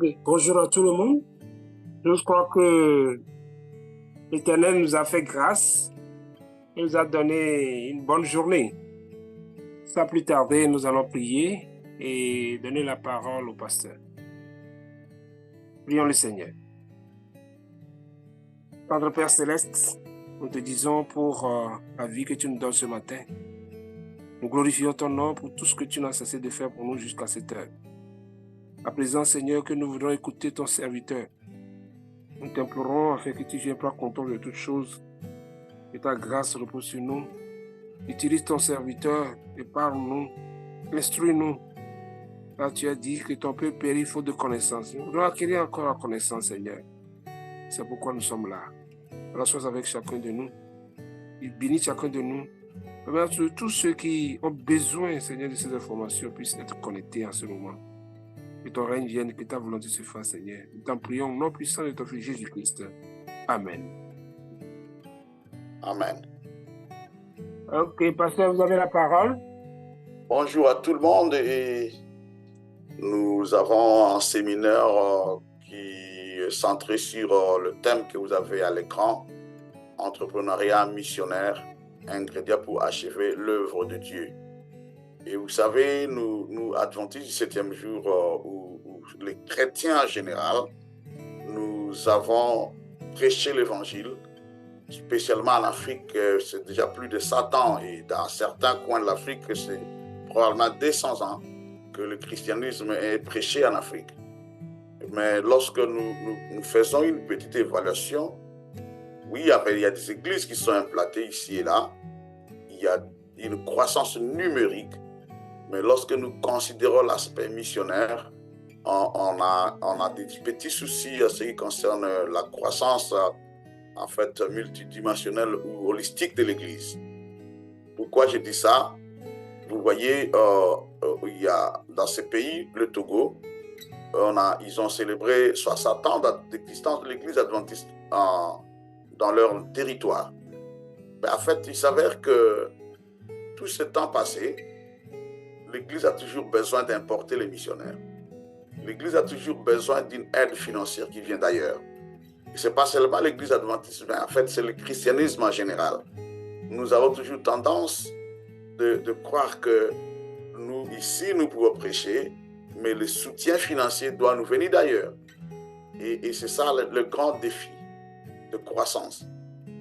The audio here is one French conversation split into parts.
Ok, bonjour à tout le monde. Je crois que l'Éternel nous a fait grâce et nous a donné une bonne journée. Sans plus tarder, nous allons prier et donner la parole au pasteur. Prions le Seigneur. Padre Père Céleste, nous te disons pour la vie que tu nous donnes ce matin. Nous glorifions ton nom pour tout ce que tu n'as cessé de faire pour nous jusqu'à cette heure. À présent, Seigneur, que nous voudrons écouter ton serviteur. Nous t'implorons afin que tu viennes prendre contrôle de toutes choses, que ta grâce repose sur nous. Utilise ton serviteur et parle-nous, instruis-nous. Là, tu as dit que ton peuple périt faute de connaissance. Nous voulons acquérir encore la connaissance, Seigneur. C'est pourquoi nous sommes là. Alors, sois avec chacun de nous. Il bénit chacun de nous. Permets que tous ceux qui ont besoin, Seigneur, de ces informations puissent être connectés en ce moment. Que ton règne vienne, que ta volonté se fasse, Seigneur. Nous t'en prions, nom puissant de ton Fils Jésus-Christ. Amen. Amen. Ok, pasteur, vous avez la parole. Bonjour à tout le monde et nous avons un séminaire qui est centré sur le thème que vous avez à l'écran, entrepreneuriat missionnaire, ingrédients pour achever l'œuvre de Dieu. Et vous savez, nous adventistes du 7e jour, où les chrétiens en général, nous avons prêché l'évangile, spécialement en Afrique, c'est déjà plus de 100 ans, et dans certains coins de l'Afrique, c'est probablement 200 ans que le christianisme est prêché en Afrique. Mais lorsque nous faisons une petite évaluation, oui, il y a des églises qui sont implantées ici et là, il y a une croissance numérique, mais lorsque nous considérons l'aspect missionnaire, on a des petits soucis à ce qui concerne la croissance en fait multidimensionnelle ou holistique de l'Église. Pourquoi je dis ça? Vous voyez, il y a dans ces pays, le Togo, ils ont célébré 60 ans d'existence de l'Église adventiste dans leur territoire. Mais en fait, il s'avère que tout ce temps passé, l'Église a toujours besoin d'importer les missionnaires. L'Église a toujours besoin d'une aide financière qui vient d'ailleurs. Et ce n'est pas seulement l'Église adventiste, mais en fait, c'est le christianisme en général. Nous avons toujours tendance de croire que nous, ici, nous pouvons prêcher, mais le soutien financier doit nous venir d'ailleurs. Et c'est ça le grand défi de croissance.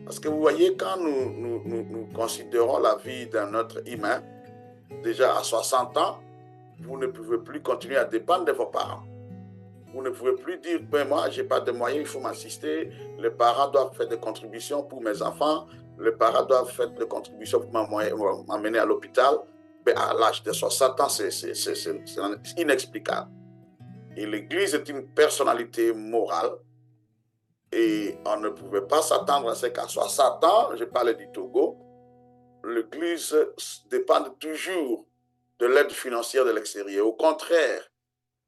Parce que vous voyez, quand nous considérons la vie d'un être humain, déjà à 60 ans, vous ne pouvez plus continuer à dépendre de vos parents. Vous ne pouvez plus dire, ben moi, je n'ai pas de moyens, il faut m'assister. Les parents doivent faire des contributions pour mes enfants. Les parents doivent faire des contributions pour m'amener à l'hôpital. Ben, à l'âge de 60 ans, c'est inexplicable. Et l'Église est une personnalité morale. Et on ne pouvait pas s'attendre à ce qu'à 60 ans, je parlais du Togo, l'Église dépend toujours de l'aide financière de l'extérieur. Au contraire,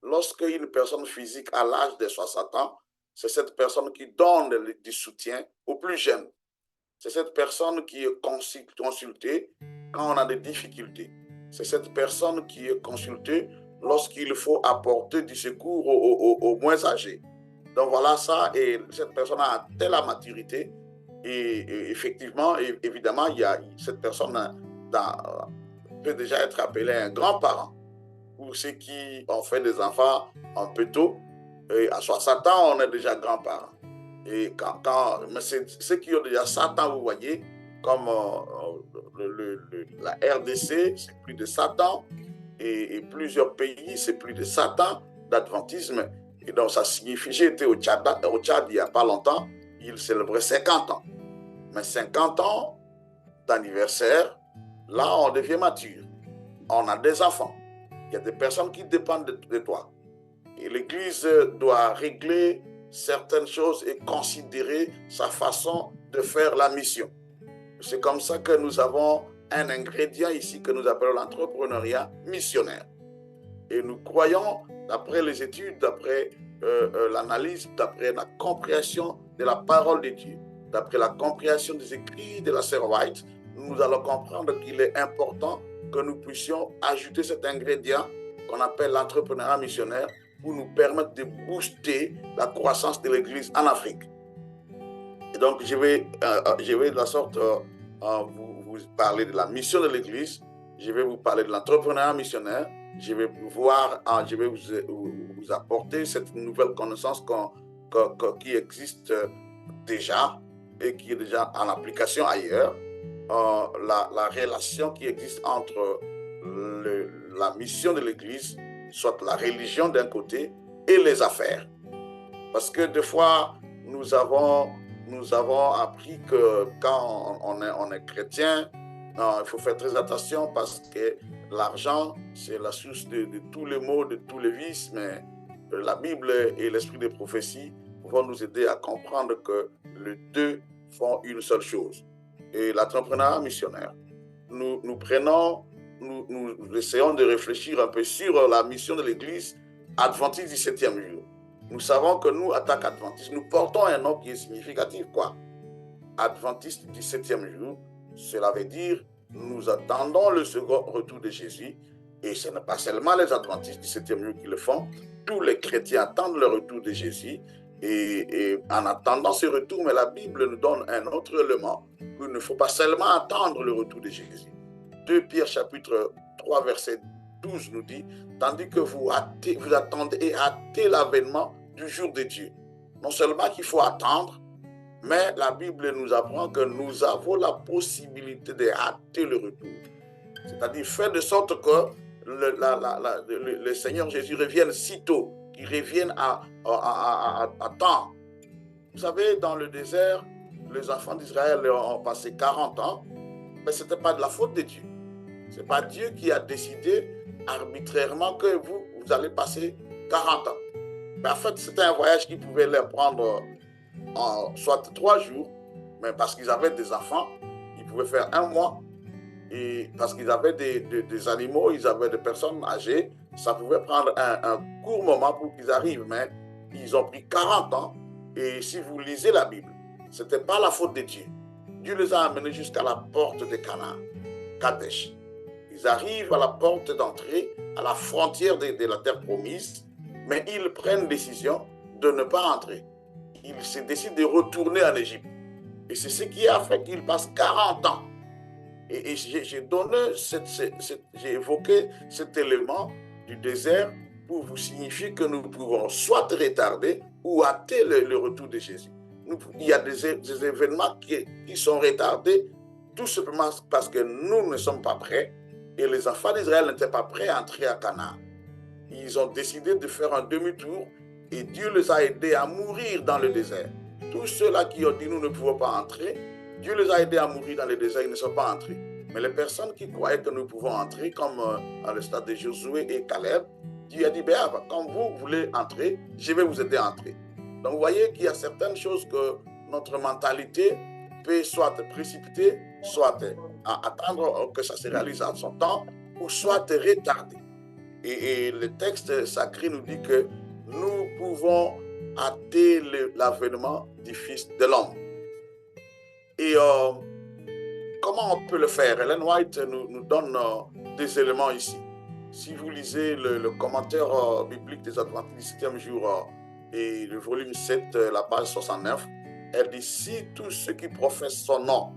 lorsque une personne physique a l'âge de 60 ans, c'est cette personne qui donne du soutien aux plus jeunes. C'est cette personne qui est consultée quand on a des difficultés. C'est cette personne qui est consultée lorsqu'il faut apporter du secours aux moins âgés. Donc voilà ça, et cette personne a telle la maturité, et effectivement, évidemment, cette personne peut déjà être appelée un grand-parent. Pour ceux qui ont fait des enfants un peu tôt, et à 60 ans, on est déjà grands-parents. Et mais ceux qui ont déjà 100 ans, vous voyez, comme la RDC, c'est plus de 100 ans, et plusieurs pays, c'est plus de 100 ans d'adventisme. Et donc, ça signifie, j'ai été au Tchad il n'y a pas longtemps, ils célébraient 50 ans. Mais 50 ans d'anniversaire, là, on devient mature. On a des enfants. Il y a des personnes qui dépendent de toi. Et l'Église doit régler certaines choses et considérer sa façon de faire la mission. C'est comme ça que nous avons un ingrédient ici que nous appelons l'entrepreneuriat missionnaire. Et nous croyons, d'après les études, d'après l'analyse, d'après la compréhension de la parole de Dieu, d'après la compréhension des écrits de la sœur White, nous allons comprendre qu'il est important que nous puissions ajouter cet ingrédient qu'on appelle l'entrepreneuriat missionnaire pour nous permettre de booster la croissance de l'Église en Afrique. Et donc, je vais de la sorte vous parler de la mission de l'Église, je vais vous parler de l'entrepreneuriat missionnaire, je vais vous apporter cette nouvelle connaissance qui existe déjà et qui est déjà en application ailleurs, la relation qui existe entre la mission de l'Église, soit la religion d'un côté, et les affaires. Parce que des fois, nous avons appris que quand on est chrétien, il faut faire très attention parce que l'argent, c'est la source de tous les maux, de tous les vices, mais la Bible et l'esprit des prophéties vont nous aider à comprendre que les deux font une seule chose. Et l'entrepreneuriat missionnaire, nous essayons de réfléchir un peu sur la mission de l'Église adventiste du 7e jour. Nous savons que nous, Attaque Adventiste, nous portons un nom qui est significatif, quoi. Adventiste du 7e jour, cela veut dire nous attendons le second retour de Jésus. Et ce n'est pas seulement les adventistes du 7e jour qui le font. Tous les chrétiens attendent le retour de Jésus. Et en attendant ce retour, mais la Bible nous donne un autre élément, qu'il ne faut pas seulement attendre le retour de Jésus. 2 Pierre chapitre 3 verset 12 nous dit, tandis que vous attendez et hâtez l'avènement du jour de Dieu. Non seulement qu'il faut attendre, mais la Bible nous apprend que nous avons la possibilité de hâter le retour. C'est-à-dire faire de sorte que le Seigneur Jésus revienne sitôt, qu'il revienne à temps. Vous savez, dans le désert, les enfants d'Israël ont passé 40 ans, mais ce n'était pas de la faute de Dieu. Ce n'est pas Dieu qui a décidé arbitrairement que vous allez passer 40 ans. Mais en fait, c'était un voyage qui pouvait leur prendre soit 3 jours, mais parce qu'ils avaient des enfants, ils pouvaient faire 1 mois. Et parce qu'ils avaient des animaux, ils avaient des personnes âgées, ça pouvait prendre un court moment pour qu'ils arrivent, mais ils ont pris 40 ans. Et si vous lisez la Bible, ce n'était pas la faute de Dieu. Dieu les a amenés jusqu'à la porte de Canaan, Kadesh. Ils arrivent à la porte d'entrée, à la frontière de la terre promise, mais ils prennent décision de ne pas entrer. Ils se décident de retourner en Égypte. Et c'est ce qui a fait qu'ils passent 40 ans. Et j'ai évoqué cet élément du désert pour vous signifier que nous pouvons soit retarder ou hâter le retour de Jésus. Il y a des événements qui sont retardés tout simplement parce que nous ne sommes pas prêts et les enfants d'Israël n'étaient pas prêts à entrer à Canaan. Ils ont décidé de faire un demi-tour et Dieu les a aidés à mourir dans le désert. Tous ceux-là qui ont dit nous ne pouvons pas entrer, Dieu les a aidés à mourir dans le désert, ils ne sont pas entrés. Mais les personnes qui croyaient que nous pouvons entrer, comme à le stade de Josué et Caleb, Dieu a dit, quand vous voulez entrer, je vais vous aider à entrer. Donc vous voyez qu'il y a certaines choses que notre mentalité peut soit précipiter, soit attendre que ça se réalise en son temps, ou soit retarder. Et le texte sacré nous dit que nous pouvons hâter l'avènement du Fils de l'homme. Et comment on peut le faire? Ellen White nous donne des éléments ici. Si vous lisez le commentaire biblique des Adventistes du 7e jour et le volume 7, la page 69, elle dit, si tous ceux qui professent son nom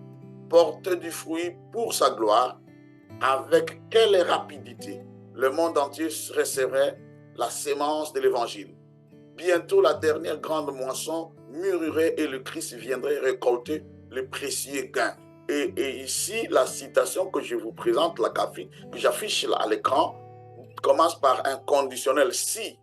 portent du fruit pour sa gloire, avec quelle rapidité le monde entier recevrait la sémence de l'évangile. Bientôt la dernière grande moisson mûrirait et le Christ viendrait récolter le précieux gain. Et ici, la citation que je vous présente, que j'affiche à l'écran, commence par un conditionnel si.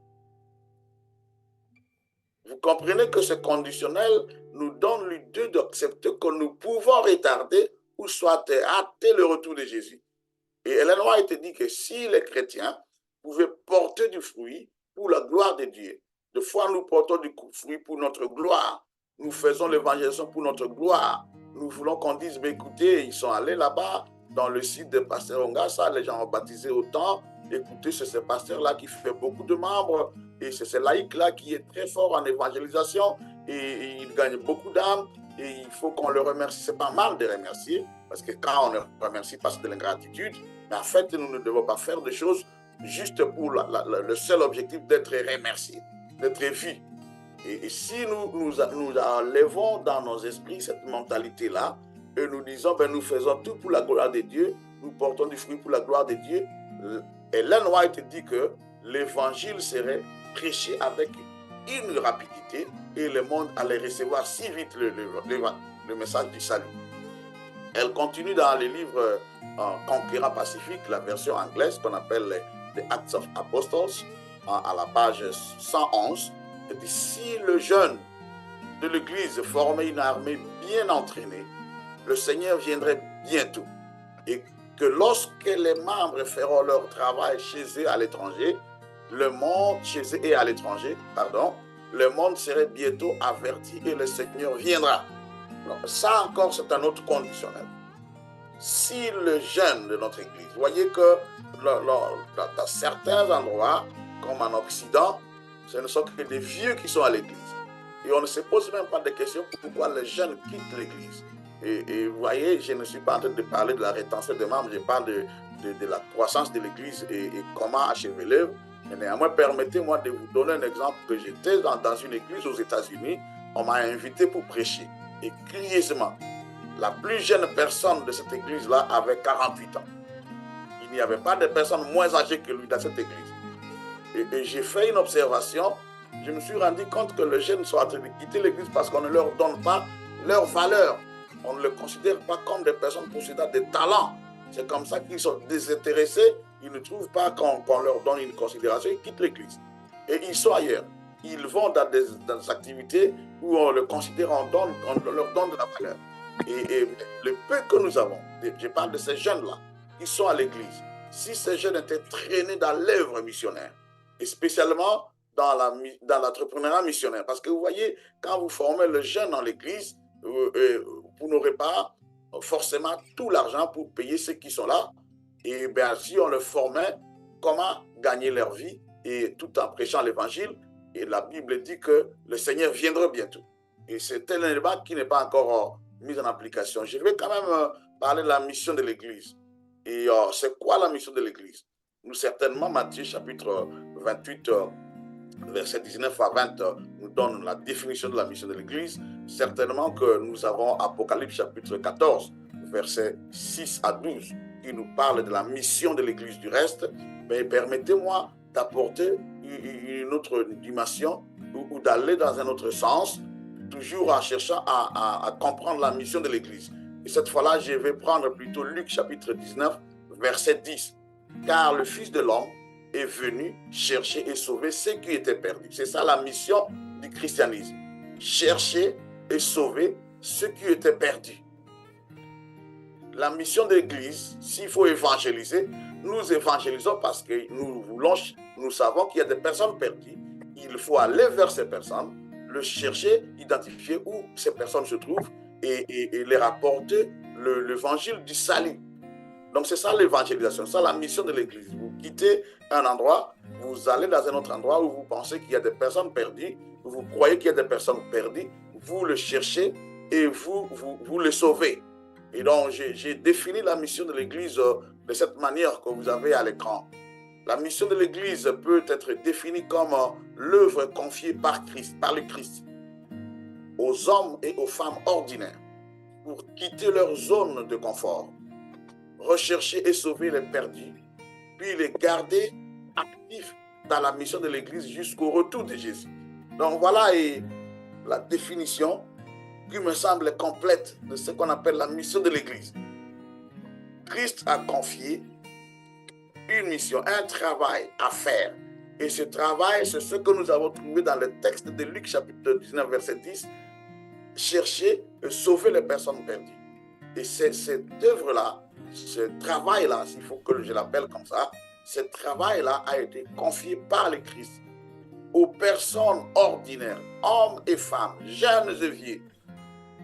Vous comprenez que ce conditionnel nous donne l'idée d'accepter que nous pouvons retarder ou soit hâter le retour de Jésus. Et Ellen White dit que si les chrétiens pouvaient porter du fruit pour la gloire de Dieu, des fois nous portons du fruit pour notre gloire, nous faisons l'évangélisation pour notre gloire, nous voulons qu'on dise, écoutez, ils sont allés là-bas dans le site de Pasteur Ongassa, les gens ont baptisé autant, écoutez, c'est ce pasteur-là qui fait beaucoup de membres, et c'est ce laïc-là qui est très fort en évangélisation, et il gagne beaucoup d'âmes, et il faut qu'on le remercie. C'est pas mal de remercier, parce que quand on ne remercie pas, c'est de l'ingratitude, mais en fait, nous ne devons pas faire des choses juste pour le seul objectif d'être remercié, d'être vu. Et si nous enlevons dans nos esprits cette mentalité-là, et nous disons, ben, nous faisons tout pour la gloire de Dieu, nous portons du fruit pour la gloire de Dieu, Ellen White dit que l'évangile serait prêché avec une rapidité et le monde allait recevoir si vite le message du salut. Elle continue dans les livres Conquérant Pacifique, la version anglaise qu'on appelle The Acts of Apostles, à la page 111. Elle dit, si le jeune de l'Église formait une armée bien entraînée, le Seigneur viendrait bientôt. Et que lorsque les membres feront leur travail chez eux à l'étranger, le monde serait bientôt averti et le Seigneur viendra. Donc, ça encore, c'est un autre conditionnel. Si le jeune de notre Église, vous voyez que dans certains endroits, comme en Occident, ce ne sont que des vieux qui sont à l'Église. Et on ne se pose même pas de questions pourquoi les jeunes quittent l'Église. Et vous voyez, je ne suis pas en train de parler de la rétention des membres, je parle de la croissance de l'Église et comment achever l'œuvre. Mais néanmoins, permettez-moi de vous donner un exemple que j'étais dans une église aux États-Unis. On m'a invité pour prêcher. Et curieusement, la plus jeune personne de cette église-là avait 48 ans. Il n'y avait pas de personne moins âgée que lui dans cette église. Et j'ai fait une observation. Je me suis rendu compte que les jeunes sont en train de quitter l'église parce qu'on ne leur donne pas leur valeur. On ne les considère pas comme des personnes possédant des talents. C'est comme ça qu'ils sont désintéressés. Ils ne trouvent pas qu'on leur donne une considération. Ils quittent l'église. Et ils sont ailleurs. Ils vont dans des activités où on le considère, on leur donne de la valeur. Et le peu que nous avons, je parle de ces jeunes-là, qui sont à l'église, si ces jeunes étaient traînés dans l'œuvre missionnaire, et spécialement dans l'entrepreneuriat missionnaire, parce que vous voyez, quand vous formez le jeune dans l'église, vous n'aurez pas forcément tout l'argent pour payer ceux qui sont là. Et bien, si on le formait, comment gagner leur vie, et tout en prêchant l'évangile, et la Bible dit que le Seigneur viendra bientôt. Et c'est un élément qui n'est pas encore mis en application. Je vais quand même parler de la mission de l'Église. Et c'est quoi la mission de l'Église? Nous, certainement, Matthieu chapitre 28, verset 19 à 20, nous donne la définition de la mission de l'Église. Certainement que nous avons Apocalypse chapitre 14, verset 6 à 12, qui nous parle de la mission de l'Église du reste. Mais permettez-moi d'apporter une autre dimension ou d'aller dans un autre sens, toujours en cherchant à comprendre la mission de l'Église. Et cette fois-là, je vais prendre plutôt Luc chapitre 19, verset 10. Car le Fils de l'homme est venu chercher et sauver ceux qui étaient perdus. C'est ça la mission du christianisme. Chercher et sauver ceux qui étaient perdus. La mission de l'Église, s'il faut évangéliser, nous évangélisons parce que nous savons qu'il y a des personnes perdues. Il faut aller vers ces personnes, le chercher, identifier où ces personnes se trouvent et les rapporter l'évangile du salut. Donc c'est ça l'évangélisation, c'est ça la mission de l'Église. Vous quittez un endroit, vous allez dans un autre endroit où vous pensez qu'il y a des personnes perdues, vous croyez qu'il y a des personnes perdues, vous le cherchez et vous le sauvez. Et donc j'ai défini la mission de l'Église de cette manière que vous avez à l'écran. La mission de l'Église peut être définie comme l'œuvre confiée par le Christ aux hommes et aux femmes ordinaires pour quitter leur zone de confort, rechercher et sauver les perdus, puis les garder actifs dans la mission de l'Église jusqu'au retour de Jésus. Donc voilà la définition qui me semble complète de ce qu'on appelle la mission de l'Église. Christ a confié une mission, un travail à faire. Et ce travail, c'est ce que nous avons trouvé dans le texte de Luc chapitre 19, verset 10. Chercher et sauver les personnes perdues. Et cette œuvre-là, ce travail-là, s'il faut que je l'appelle comme ça, ce travail-là a été confié par le Christ aux personnes ordinaires, hommes et femmes, jeunes et vieux,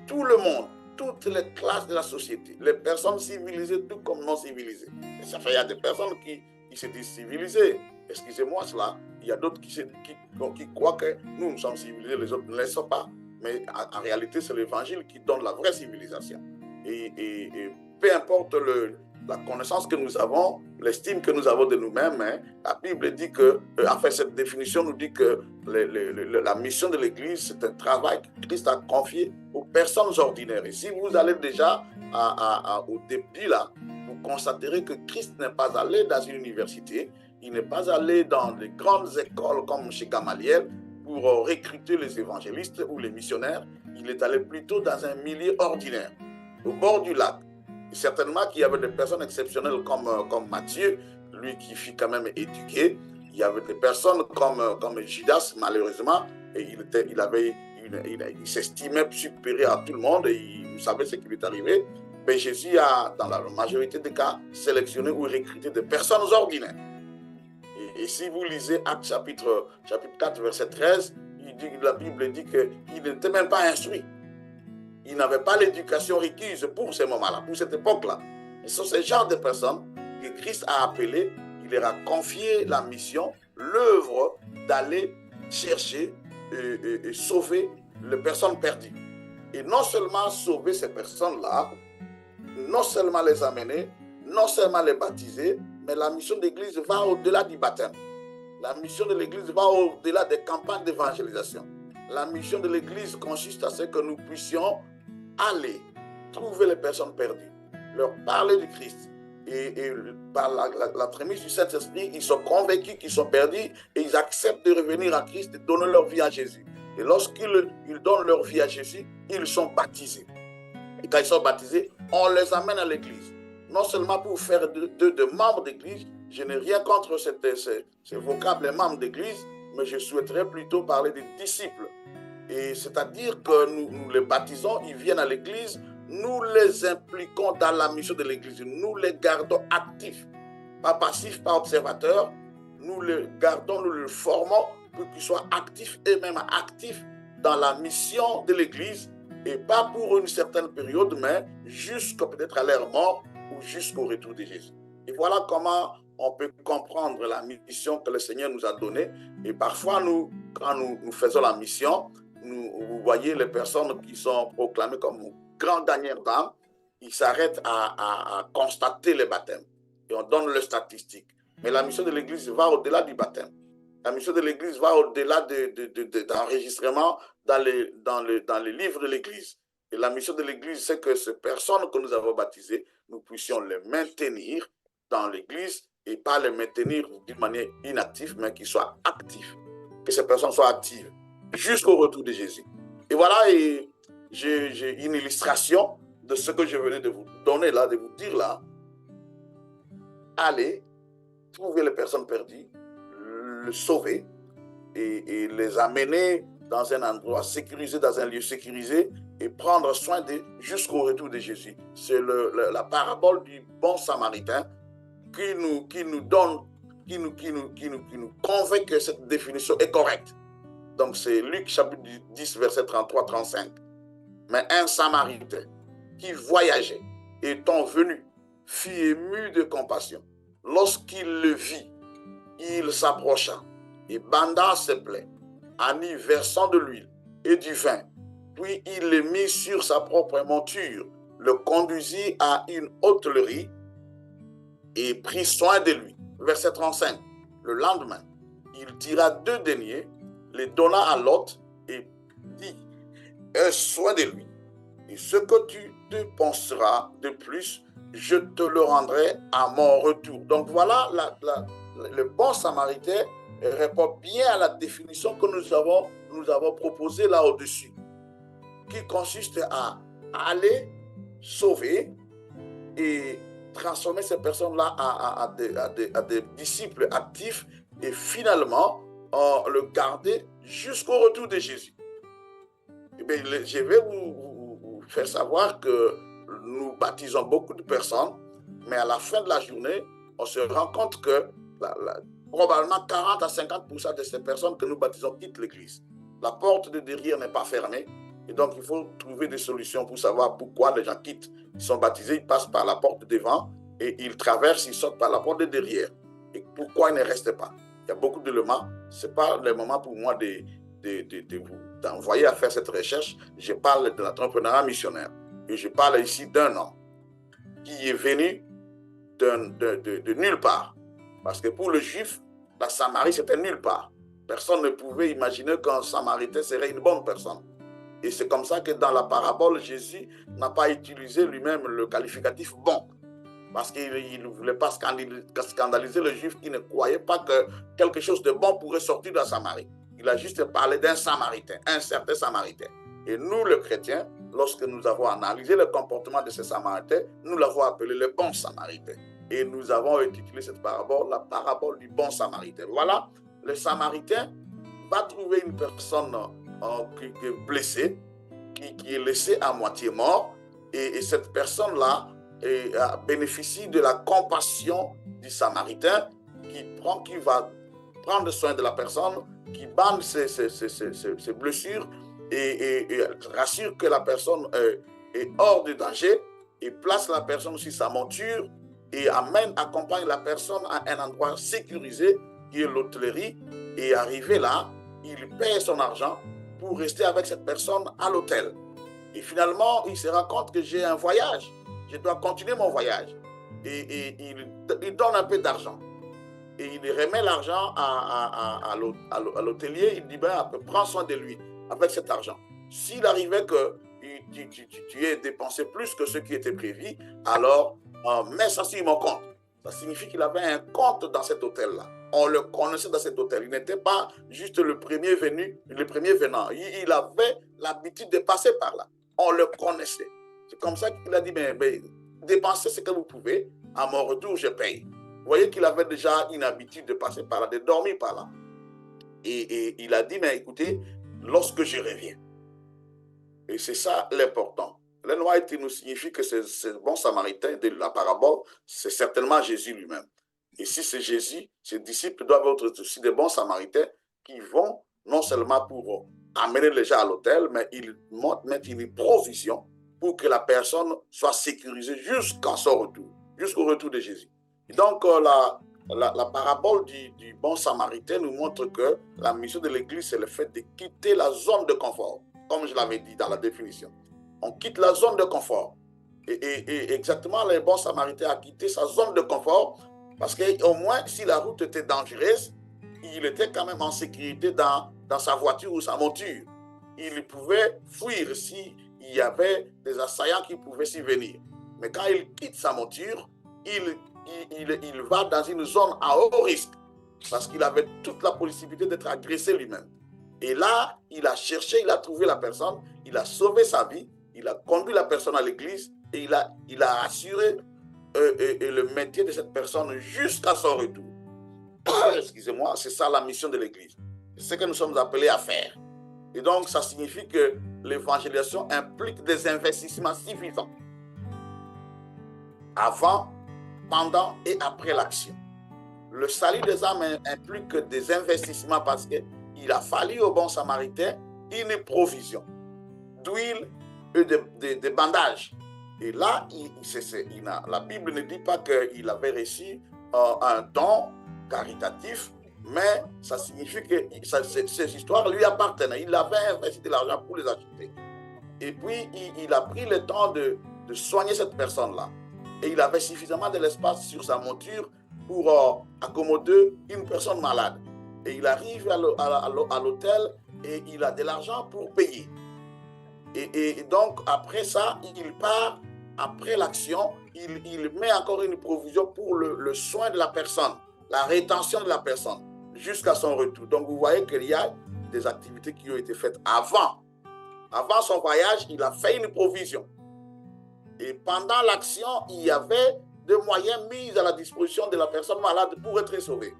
tout le monde, toutes les classes de la société, les personnes civilisées tout comme non civilisées. Et ça fait, il y a des personnes qui se disent civilisées. Excusez-moi cela, il y a d'autres qui croient que nous sommes civilisés, les autres ne le sont pas. Mais en réalité, c'est l'évangile qui donne la vraie civilisation. Et peu importe la connaissance que nous avons, l'estime que nous avons de nous-mêmes. Hein. La Bible dit que, enfin, cette définition nous dit que la mission de l'Église, c'est un travail que Christ a confié aux personnes ordinaires. Et si vous allez déjà au début, là, vous constaterez que Christ n'est pas allé dans une université, il n'est pas allé dans les grandes écoles comme chez Gamaliel pour recruter les évangélistes ou les missionnaires. Il est allé plutôt dans un milieu ordinaire, au bord du lac. Et certainement qu'il y avait des personnes exceptionnelles comme Matthieu, lui qui fut quand même éduqué. Il y avait des personnes comme Judas, malheureusement, et il s'estimait supérieur à tout le monde et vous savez ce qui lui est arrivé. Mais Jésus a, dans la majorité des cas, sélectionné ou recruté des personnes ordinaires. Et si vous lisez Actes chapitre 4, verset 13, la Bible dit qu'il n'était même pas instruit. Il n'avait pas l'éducation requise pour ce moment-là, pour cette époque-là. Et ce sont ces genres de personnes que Christ a appelées, il leur a confié la mission, l'œuvre d'aller chercher et sauver les personnes perdues. Et non seulement sauver ces personnes-là, non seulement les amener, non seulement les baptiser, mais la mission de l'Église va au-delà du baptême. La mission de l'Église va au-delà des campagnes d'évangélisation. La mission de l'Église consiste à ce que nous puissions aller trouver les personnes perdues, leur parler du Christ. Et par la prémisse du Saint-Esprit, ils sont convaincus qu'ils sont perdus et ils acceptent de revenir à Christ et de donner leur vie à Jésus. Et lorsqu'ils donnent leur vie à Jésus, ils sont baptisés. Et quand ils sont baptisés, on les amène à l'Église. Non seulement pour faire de membres d'Église, je n'ai rien contre ces vocables membres d'Église, mais je souhaiterais plutôt parler des disciples. Et c'est-à-dire que nous les baptisons, ils viennent à l'Église, nous les impliquons dans la mission de l'Église, nous les gardons actifs, pas passifs, pas observateurs, nous les gardons, nous les formons pour qu'ils soient actifs et même actifs dans la mission de l'Église, et pas pour une certaine période, mais jusqu'à peut-être à leur mort ou jusqu'au retour de Jésus. Et voilà comment on peut comprendre la mission que le Seigneur nous a donnée. Et parfois, quand nous faisons la mission, vous voyez les personnes qui sont proclamées comme grandes dernières dames, ils s'arrêtent à constater les baptêmes. Et on donne les statistiques. Mais la mission de l'Église va au-delà du baptême. La mission de l'Église va au-delà d'enregistrement dans les livres de l'Église. Et la mission de l'Église, c'est que ces personnes que nous avons baptisées, nous puissions les maintenir dans l'Église et pas les maintenir d'une manière inactive, mais qu'ils soient actifs. Que ces personnes soient actives jusqu'au retour de Jésus. Et voilà, et j'ai une illustration de ce que je venais de vous donner là, de vous dire là. Allez trouver les personnes perdues, les sauver et les amener dans un endroit sécurisé, dans un lieu sécurisé et prendre soin d'eux jusqu'au retour de Jésus. C'est la parabole du bon samaritain qui nous convainc que cette définition est correcte. Donc c'est Luc chapitre 10, verset 33-35. Mais un samaritain qui voyageait, étant venu, fut ému de compassion. Lorsqu'il le vit, il s'approcha et banda ses plaies, en y versant de l'huile et du vin. Puis il le mit sur sa propre monture, le conduisit à une hôtellerie et prit soin de lui. Verset 35. Le lendemain, il tira 2 deniers, les donna à l'hôte et dit: aie soin de lui. Et ce que tu dépenseras de plus, je te le rendrai à mon retour. Donc voilà, le bon samaritain répond bien à la définition que nous avons proposée là au-dessus, qui consiste à aller sauver et transformer ces personnes-là à des disciples actifs et finalement le garder jusqu'au retour de Jésus. Eh bien, je vais vous faire savoir que nous baptisons beaucoup de personnes, mais à la fin de la journée, on se rend compte que probablement 40 à 50% de ces personnes que nous baptisons quittent l'Église. La porte de derrière n'est pas fermée, et donc il faut trouver des solutions pour savoir pourquoi les gens quittent. Ils sont baptisés, ils passent par la porte de devant, et ils traversent, ils sortent par la porte de derrière. Et pourquoi ils ne restent pas? Il y a beaucoup d'éléments. Ce n'est pas le moment pour moi d'envoyer à faire cette recherche. Je parle de l'entrepreneuriat missionnaire. Et je parle ici d'un homme qui est venu de nulle part. Parce que pour le juif, la Samarie, c'était nulle part. Personne ne pouvait imaginer qu'un Samaritain serait une bonne personne. Et c'est comme ça que dans la parabole, Jésus n'a pas utilisé lui-même le qualificatif bon. Parce qu'il ne voulait pas scandaliser le juif qui ne croyait pas que quelque chose de bon pourrait sortir de la Samarie. Il a juste parlé d'un Samaritain, un certain Samaritain. Et nous, les chrétiens, lorsque nous avons analysé le comportement de ces Samaritains, nous l'avons appelé le bon Samaritain. Et nous avons intitulé cette parabole la parabole du bon Samaritain. Voilà, le Samaritain va trouver une personne qui est blessée, qui est laissée à moitié mort, et cette personne-là bénéficie de la compassion du Samaritain qui va prendre soin de la personne, qui bande ses blessures et rassure que la personne est hors de danger et place la personne sur sa monture et accompagne la personne à un endroit sécurisé qui est l'hôtellerie. Et arrivé là, il paie son argent pour rester avec cette personne à l'hôtel. Et finalement, il se rend compte que j'ai un voyage. Je dois continuer mon voyage. Et il donne un peu d'argent. Et il remet l'argent à l'hôtelier. Il dit, prends soin de lui avec cet argent. S'il arrivait que tu aies dépensé plus que ce qui était prévu, alors mets ça sur mon compte. Ça signifie qu'il avait un compte dans cet hôtel-là. On le connaissait dans cet hôtel. Il n'était pas juste le premier venu, le premier venant. Il avait l'habitude de passer par là. On le connaissait. C'est comme ça qu'il a dit, dépensez ce que vous pouvez. À mon retour, je paye. Vous voyez qu'il avait déjà une habitude de passer par là, de dormir par là. Et il a dit, mais écoutez, lorsque je reviens. Et c'est ça l'important. Le noyauté nous signifie que ce bon Samaritain de la parabole, c'est certainement Jésus lui-même. Et si c'est Jésus, ses disciples doivent être aussi des bons Samaritains qui vont non seulement pour amener les gens à l'hôtel, mais ils mettent une provision pour que la personne soit sécurisée jusqu'à son retour, jusqu'au retour de Jésus. Et donc, la parabole du bon Samaritain nous montre que la mission de l'Église, c'est le fait de quitter la zone de confort, comme je l'avais dit dans la définition. On quitte la zone de confort. Et exactement, le bon Samaritain a quitté sa zone de confort parce qu'au moins, si la route était dangereuse, il était quand même en sécurité dans sa voiture ou sa monture. Il pouvait fuir s'il y avait des assaillants qui pouvaient s'y venir. Mais quand il quitte sa monture, il va dans une zone à haut risque parce qu'il avait toute la possibilité d'être agressé lui-même. Et là, il a cherché, il a trouvé la personne, il a sauvé sa vie, il a conduit la personne à l'église et il a assuré le maintien de cette personne jusqu'à son retour. Excusez-moi, c'est ça la mission de l'église. C'est ce que nous sommes appelés à faire. Et donc, ça signifie que l'évangélisation implique des investissements suffisants avant, pendant et après l'action. Le salut des âmes implique des investissements parce qu'il a fallu au bon Samaritain une provision d'huile et de bandages. Et là, la Bible ne dit pas qu'il avait reçu un don caritatif, mais ça signifie que ces histoires lui appartenaient. Il avait investi de l'argent pour les acheter. Et puis, il a pris le temps de soigner cette personne-là. Et il avait suffisamment de l'espace sur sa monture pour accommoder une personne malade. Et il arrive à l'hôtel et il a de l'argent pour payer. Et donc, après ça, il part, après l'action, il met encore une provision pour le soin de la personne, la rétention de la personne, jusqu'à son retour. Donc, vous voyez qu'il y a des activités qui ont été faites avant. Avant son voyage, il a fait une provision. Et pendant l'action, il y avait des moyens mis à la disposition de la personne malade pour être sauvée.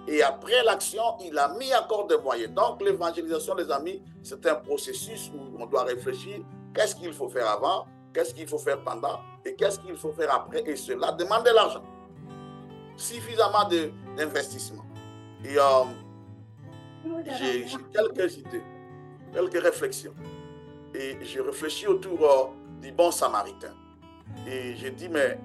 Et après l'action, il a mis encore des moyens. Donc, l'évangélisation, les amis, c'est un processus où on doit réfléchir. Qu'est-ce qu'il faut faire avant? Qu'est-ce qu'il faut faire pendant? Et qu'est-ce qu'il faut faire après? Et cela demande de l'argent. Suffisamment d'investissement. Et j'ai quelques idées, quelques réflexions. Et je réfléchis autour du bon Samaritain. Et je dis, mais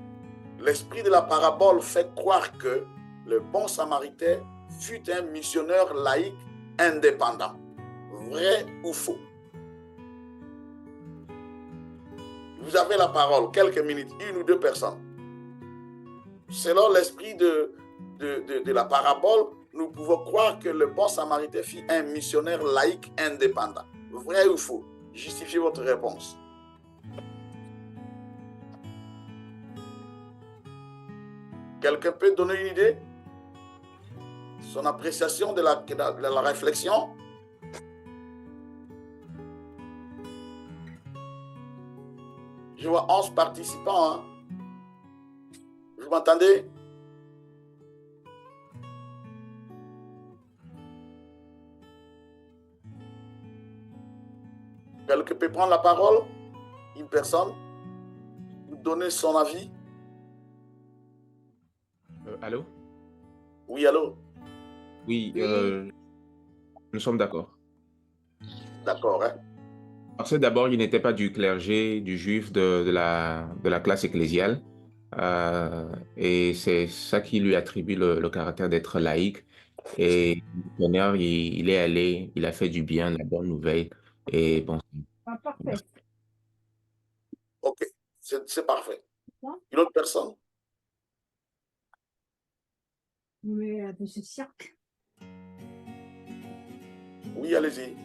l'esprit de la parabole fait croire que le bon Samaritain fut un missionnaire laïque indépendant. Vrai ou faux? Vous avez la parole, quelques minutes, une ou deux personnes. selon l'esprit de la parabole, nous pouvons croire que le bon samaritain fut un missionnaire laïque indépendant. Vrai ou faux? Justifiez votre réponse. Quelqu'un peut donner une idée? Son appréciation de la réflexion? Je vois 11 participants. Hein? Vous m'entendez? Quelqu'un peut prendre la parole? Une personne? Vous donner son avis? Allô? Oui, allô? Oui, nous sommes d'accord. D'accord, hein? Parce que d'abord, il n'était pas du clergé, du juif de la classe ecclésiale. Et c'est ça qui lui attribue le caractère d'être laïque. Et le missionnaire, il est allé, il a fait du bien, la bonne nouvelle. Et bon, Parfait. Ok, c'est parfait. Une autre personne? Mais ce cirque. Oui, allez-y.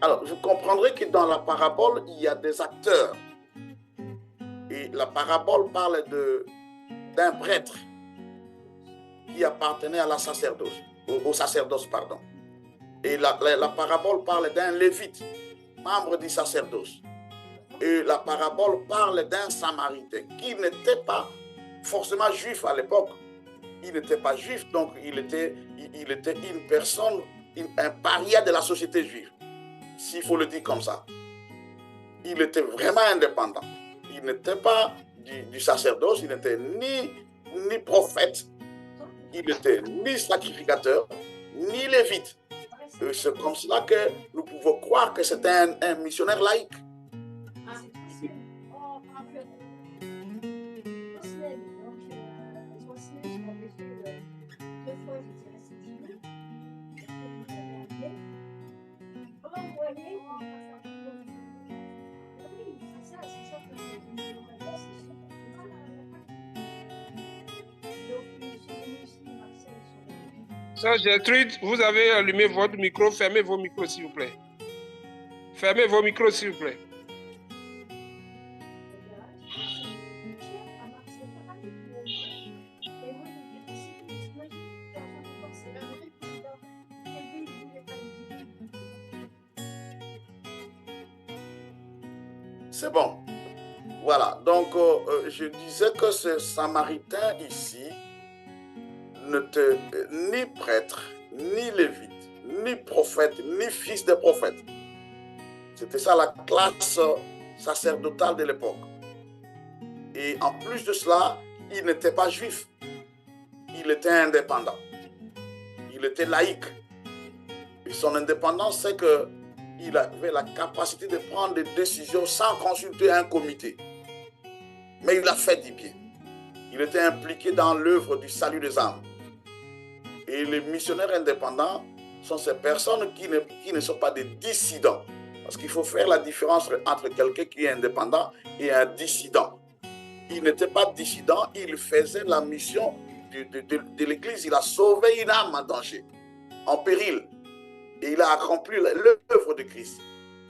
Alors, vous comprendrez que dans la parabole, il y a des acteurs. Et la parabole parle d'un prêtre qui appartenait à la sacerdoce, au sacerdoce, pardon. Et la parabole parle d'un lévite, membre du sacerdoce. Et la parabole parle d'un samaritain qui n'était pas forcément juif à l'époque. Il n'était pas juif, donc il était une personne, un paria de la société juive, s'il faut le dire comme ça. Il était vraiment indépendant. Il n'était pas du sacerdoce, il n'était ni prophète, il n'était ni sacrificateur, ni lévite. C'est comme cela que nous pouvons croire que c'était un missionnaire laïque. Sœur Gertrude, vous avez allumé votre micro. Fermez vos micros, s'il vous plaît. Fermez vos micros, s'il vous plaît. C'est bon. Voilà. Donc, je disais que ce Samaritain ici n'était ni prêtre, ni lévite, ni prophète, ni fils de prophète. C'était ça la classe sacerdotale de l'époque. Et en plus de cela, il n'était pas juif. Il était indépendant. Il était laïque. Et son indépendance, c'est qu'il avait la capacité de prendre des décisions sans consulter un comité. Mais il a fait du bien. Il était impliqué dans l'œuvre du salut des âmes. Et les missionnaires indépendants sont ces personnes qui ne sont pas des dissidents. Parce qu'il faut faire la différence entre quelqu'un qui est indépendant et un dissident. Il n'était pas dissident, il faisait la mission de l'Église. Il a sauvé une âme en danger, en péril. Et il a accompli l'œuvre de Christ.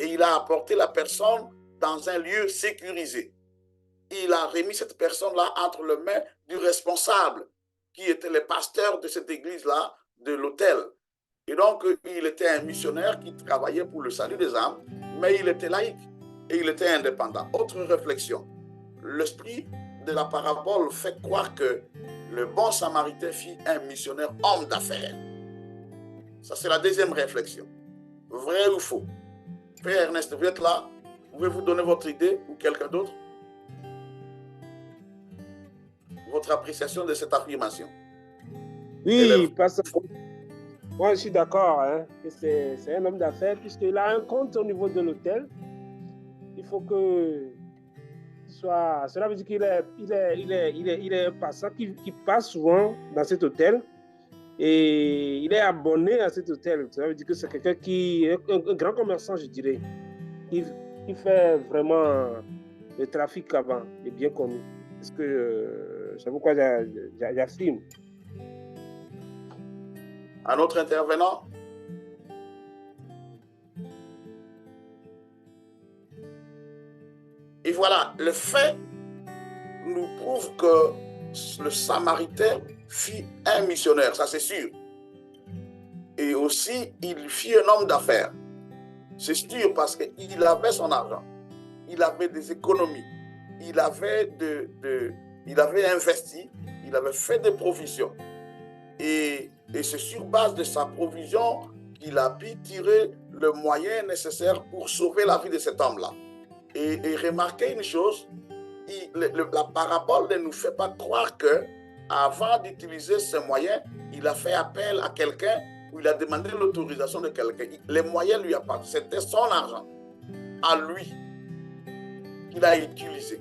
Et il a apporté la personne dans un lieu sécurisé. Il a remis cette personne-là entre les mains du responsable, qui était le pasteur de cette église-là, de l'hôtel. Et donc, il était un missionnaire qui travaillait pour le salut des âmes, mais il était laïque et il était indépendant. Autre réflexion, l'esprit de la parabole fait croire que le bon samaritain fut un missionnaire homme d'affaires. Ça, c'est la deuxième réflexion. Vrai ou faux? Frère Ernest, vous êtes là? Pouvez-vous donner votre idée ou quelqu'un d'autre? Votre appréciation de cette affirmation? Oui, parce que moi, je suis d'accord, hein, que c'est un homme d'affaires, puisqu'il a un compte au niveau de l'hôtel. Il faut que soit. Cela veut dire qu'il est un passant qui passe souvent dans cet hôtel. Et il est abonné à cet hôtel. Ça veut dire que c'est quelqu'un qui est un grand commerçant, je dirais. Qui fait vraiment le trafic avant, il est bien connu. Parce que c'est pourquoi j'affirme. Un autre intervenant? Et voilà, le fait nous prouve que le Samaritain fut un missionnaire, ça c'est sûr. Et aussi, il fut un homme d'affaires. C'est sûr parce qu'il avait son argent, il avait des économies, il avait investi, il avait fait des provisions. Et c'est sur base de sa provision qu'il a pu tirer le moyen nécessaire pour sauver la vie de cet homme-là. Et remarquez une chose, la parabole ne nous fait pas croire que avant d'utiliser ce moyen, il a fait appel à quelqu'un ou il a demandé l'autorisation de quelqu'un. Les moyens lui appartiennent. C'était son argent, à lui, qu'il a utilisé.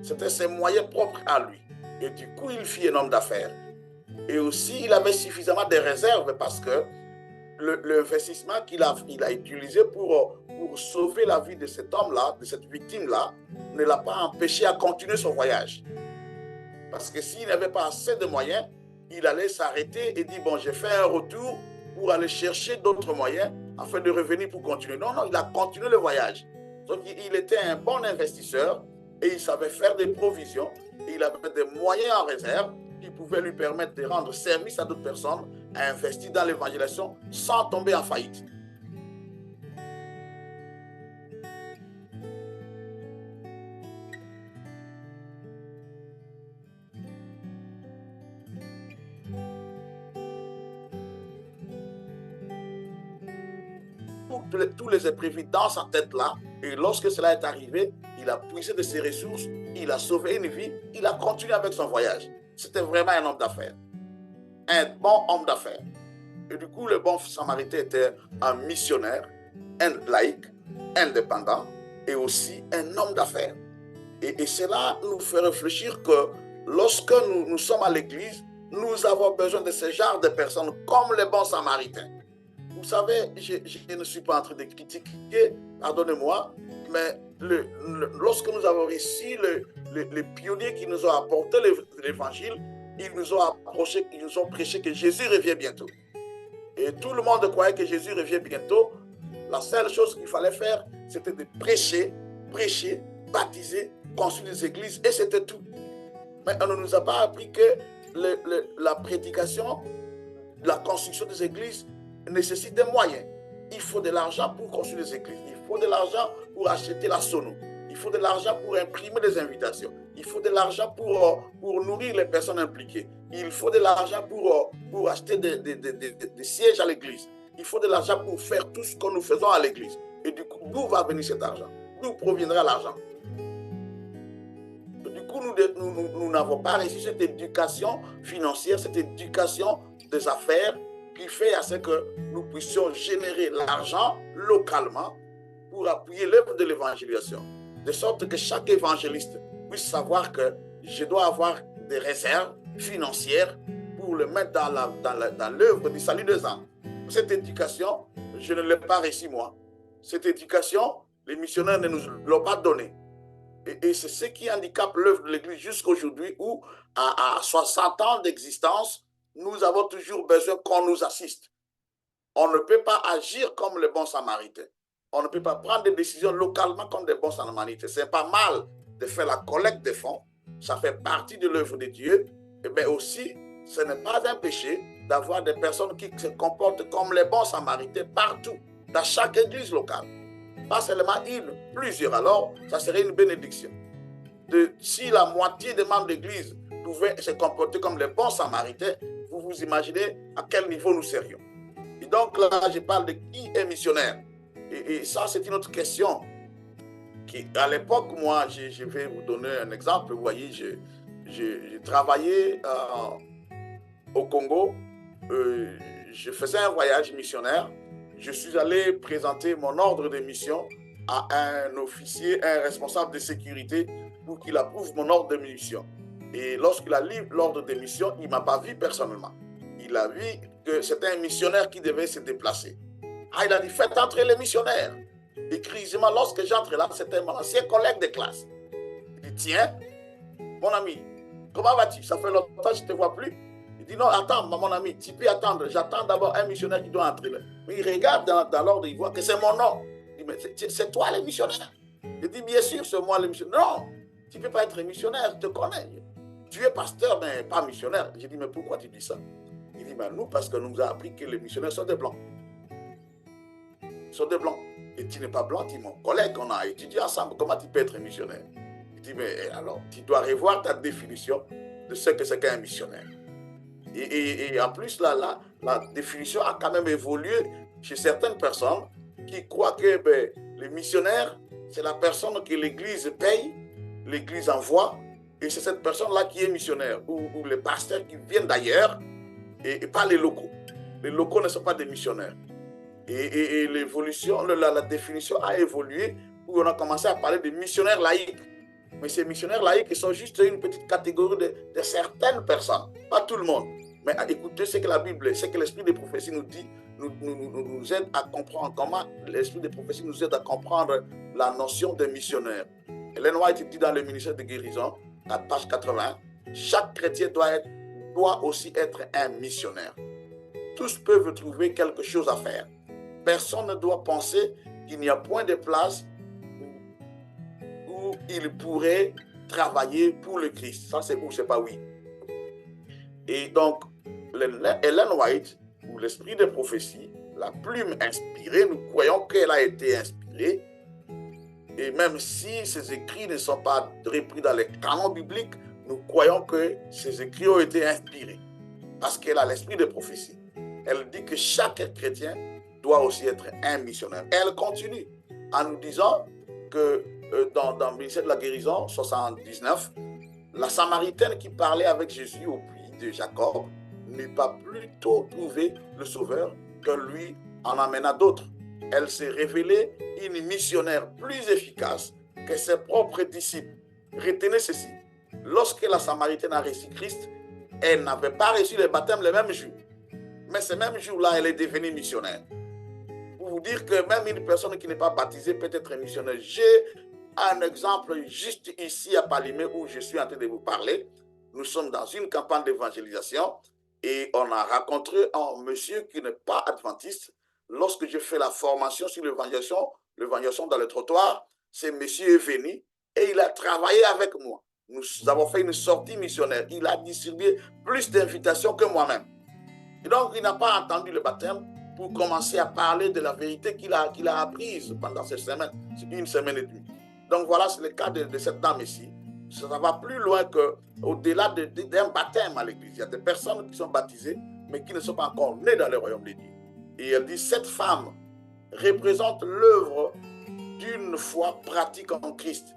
C'était ses moyens propres à lui. Et du coup, il fit un homme d'affaires. Et aussi, il avait suffisamment de réserves parce que l'investissement qu'il a utilisé pour sauver la vie de cet homme-là, de cette victime-là, ne l'a pas empêché à continuer son voyage. Parce que s'il n'avait pas assez de moyens, il allait s'arrêter et dire, bon, j'ai fait un retour pour aller chercher d'autres moyens afin de revenir pour continuer. Non, il a continué le voyage. Donc, il était un bon investisseur et il savait faire des provisions. Et il avait des moyens en réserve qui pouvaient lui permettre de rendre service à d'autres personnes, à investir dans l'évangélisation sans tomber en faillite. Tous les épreuves dans sa tête-là, et lorsque cela est arrivé, il a puisé de ses ressources, il a sauvé une vie, il a continué avec son voyage. C'était vraiment un homme d'affaires, un bon homme d'affaires. Et du coup, le bon Samaritain était un missionnaire, un laïc, indépendant et aussi un homme d'affaires. Et cela nous fait réfléchir que lorsque nous sommes à l'église, nous avons besoin de ce genre de personnes comme les bons Samaritains. Vous savez, je ne suis pas en train de critiquer, pardonnez-moi, mais lorsque nous avons reçu les pionniers qui nous ont apporté l'évangile, ils nous ont prêché que Jésus revient bientôt. Et tout le monde croyait que Jésus revient bientôt. La seule chose qu'il fallait faire, c'était de prêcher, baptiser, construire des églises, et c'était tout. Mais on ne nous a pas appris que la prédication, la construction des églises nécessite des moyens. Il faut de l'argent pour construire des églises. Il faut de l'argent pour acheter la sono. Il faut de l'argent pour imprimer des invitations. Il faut de l'argent pour nourrir les personnes impliquées. Il faut de l'argent pour acheter des sièges à l'église. Il faut de l'argent pour faire tout ce que nous faisons à l'église. Et du coup, d'où va venir cet argent? D'où proviendra l'argent? Du coup, nous n'avons pas reçu cette éducation financière, cette éducation des affaires qui fait à ce que nous puissions générer l'argent localement pour appuyer l'œuvre de l'évangélisation. De sorte que chaque évangéliste puisse savoir que je dois avoir des réserves financières pour le mettre dans l'œuvre du salut des âmes. Cette éducation, je ne l'ai pas reçue moi. Cette éducation, les missionnaires ne nous l'ont pas donnée. Et c'est ce qui handicape l'œuvre de l'Église jusqu'aujourd'hui où, à 60 ans d'existence, nous avons toujours besoin qu'on nous assiste. On ne peut pas agir comme les bons Samaritains. On ne peut pas prendre des décisions localement comme des bons Samaritains. C'est pas mal de faire la collecte des fonds. Ça fait partie de l'œuvre de Dieu. Mais aussi, ce n'est pas un péché d'avoir des personnes qui se comportent comme les bons Samaritains partout, dans chaque église locale. Pas seulement une, plusieurs. Alors, ça serait une bénédiction. Si la moitié des membres d'église pouvaient se comporter comme les bons Samaritains, vous vous imaginez à quel niveau nous serions. Et donc là, je parle de qui est missionnaire. Et ça, c'est une autre question. À l'époque, moi, je vais vous donner un exemple. Vous voyez, j'ai travaillé au Congo. Je faisais un voyage missionnaire. Je suis allé présenter mon ordre de mission à un officier, un responsable de sécurité pour qu'il approuve mon ordre de mission. Et lorsqu'il a lu l'ordre de mission, il ne m'a pas vu personnellement. il a vu que c'était un missionnaire qui devait se déplacer. Ah, il a dit, faites entrer les missionnaires. Et curieusement, lorsque j'entre là, c'était mon ancien collègue de classe. Il dit, tiens, mon ami, comment vas-tu? Ça fait longtemps que je ne te vois plus. Il dit, non, attends, mon ami, tu peux attendre. J'attends d'abord un missionnaire qui doit entrer là. Mais il regarde dans l'ordre, il voit que c'est mon nom. Il dit, mais c'est toi le missionnaire? Il dit, bien sûr, c'est moi le missionnaire. Non, tu ne peux pas être missionnaire, je te connais. Tu es pasteur, mais pas missionnaire. J'ai dit, mais pourquoi tu dis ça? Il dit, mais nous, parce que nous nous a appris que les missionnaires sont des blancs. Ils sont des blancs. Et tu n'es pas blanc, tu es mon collègue, on a étudié ensemble. Comment tu peux être missionnaire? Il dit, mais alors, tu dois revoir ta définition de ce que c'est qu'un missionnaire. Et en plus, la définition a quand même évolué chez certaines personnes qui croient que les missionnaires, c'est la personne que l'Église paye, l'Église envoie, et c'est cette personne-là qui est missionnaire, ou les pasteurs qui viennent d'ailleurs, et pas les locaux. Les locaux ne sont pas des missionnaires. Et l'évolution, la définition a évolué, où on a commencé à parler de missionnaires laïcs. Mais ces missionnaires laïcs, ils sont juste une petite catégorie de certaines personnes, pas tout le monde. Mais écoutez ce que la Bible, ce que l'Esprit des prophéties nous dit, nous aide à comprendre comment l'Esprit des prophéties nous aide à comprendre la notion de missionnaire. Ellen White dit dans le ministère de guérison, à page 80, chaque chrétien doit aussi être un missionnaire. Tous peuvent trouver quelque chose à faire. Personne ne doit penser qu'il n'y a point de place où il pourrait travailler pour le Christ. Ça, c'est ou c'est pas oui. Et donc, Ellen White, ou l'esprit de prophétie, la plume inspirée, nous croyons qu'elle a été inspirée. Et même si ces écrits ne sont pas repris dans les canons bibliques, nous croyons que ces écrits ont été inspirés. Parce qu'elle a l'esprit de prophétie. Elle dit que chaque chrétien doit aussi être un missionnaire. Elle continue en nous disant que dans le ministère de la guérison, 79, la Samaritaine qui parlait avec Jésus au puits de Jacob n'eut pas plutôt trouvé le Sauveur que lui en amena d'autres. Elle s'est révélée une missionnaire plus efficace que ses propres disciples. Retenez ceci, lorsque la Samaritaine a reçu Christ, elle n'avait pas reçu le baptême le même jour. Mais ce même jour-là, elle est devenue missionnaire. Pour vous dire que même une personne qui n'est pas baptisée peut être missionnaire. J'ai un exemple juste ici à Palimé où je suis en train de vous parler. Nous sommes dans une campagne d'évangélisation et on a rencontré un monsieur qui n'est pas adventiste. Lorsque je fais la formation sur l'évangélisation dans le trottoir, ce monsieur est venu et il a travaillé avec moi. Nous avons fait une sortie missionnaire. Il a distribué plus d'invitations que moi-même. Et donc, il n'a pas entendu le baptême pour commencer à parler de la vérité qu'il a apprise pendant cette semaine, une semaine et demie. Donc, voilà, c'est le cas de cette dame ici. Ça va plus loin qu'au-delà d'un baptême à l'église. Il y a des personnes qui sont baptisées, mais qui ne sont pas encore nées dans le royaume de Dieu. Et elle dit, cette femme représente l'œuvre d'une foi pratique en Christ.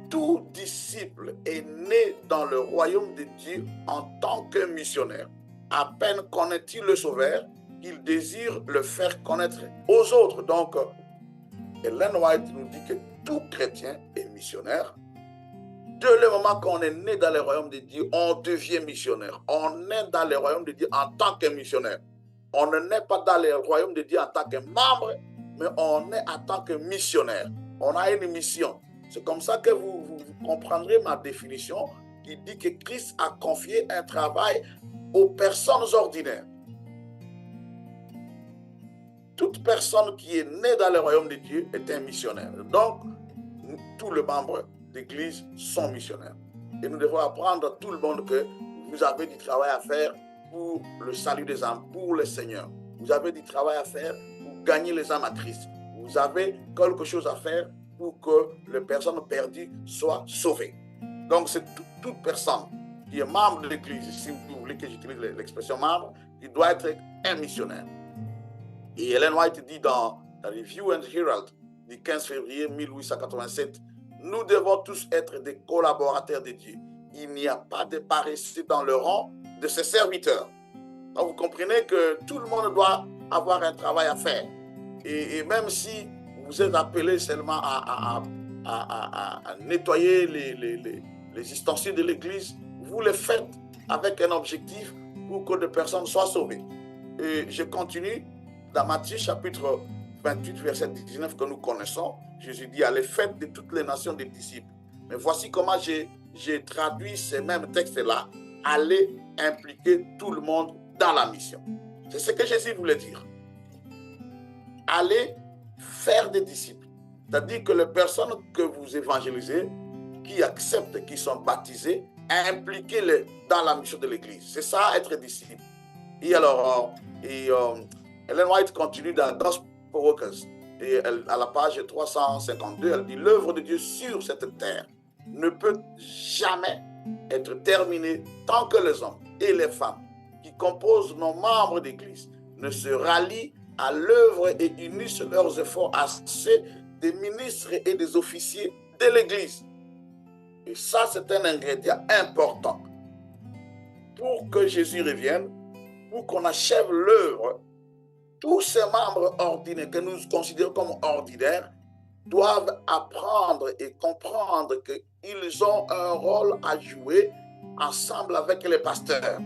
Tout disciple est né dans le royaume de Dieu en tant que missionnaire. À peine connaît-il le Sauveur, il désire le faire connaître aux autres. Donc, Ellen White nous dit que tout chrétien est missionnaire. Dès le moment qu'on est né dans le royaume de Dieu, on devient missionnaire. On est dans le royaume de Dieu en tant que missionnaire. On ne naît pas dans le royaume de Dieu en tant que membre, mais on est en tant que missionnaire. On a une mission. C'est comme ça que vous comprendrez ma définition qui dit que Christ a confié un travail aux personnes ordinaires. Toute personne qui est née dans le royaume de Dieu est un missionnaire. Donc, tous les membres d'église sont missionnaires. Et nous devons apprendre à tout le monde que vous avez du travail à faire pour le salut des âmes, pour le Seigneur. Vous avez du travail à faire pour gagner les âmes à Christ. Vous avez quelque chose à faire pour que les personnes perdues soient sauvées. Donc, c'est toute personne qui est membre de l'église, si vous voulez que j'utilise l'expression membre, qui doit être un missionnaire. Et Ellen White dit dans la Review and Herald du 15 février 1887, nous devons tous être des collaborateurs de Dieu. Il n'y a pas de paresseux dans le rang de ses serviteurs. Donc, vous comprenez que tout le monde doit avoir un travail à faire. Et même si vous êtes appelé seulement à nettoyer les ustensiles de l'église, vous le faites avec un objectif pour que des personnes soient sauvées. Et je continue dans Matthieu chapitre 28, verset 19 que nous connaissons. Jésus dit, allez, faites de toutes les nations des disciples. Mais voici comment j'ai traduit ces mêmes textes-là. Allez impliquer tout le monde dans la mission. C'est ce que Jésus voulait dire. Allez faire des disciples. C'est-à-dire que les personnes que vous évangélisez, qui acceptent, qui sont baptisées, impliquez-les dans la mission de l'Église. C'est ça, être disciple. Et alors, Ellen White continue dans Gospel Workers. Et à la page 352, elle dit, l'œuvre de Dieu sur cette terre ne peut jamais être terminée tant que les hommes et les femmes qui composent nos membres d'Église ne se rallient à l'œuvre et unissent leurs efforts à ceux des ministres et des officiers de l'Église. Et ça, c'est un ingrédient important. Pour que Jésus revienne, pour qu'on achève l'œuvre, tous ces membres ordinaires que nous considérons comme ordinaires doivent apprendre et comprendre qu'ils ont un rôle à jouer ensemble avec les pasteurs.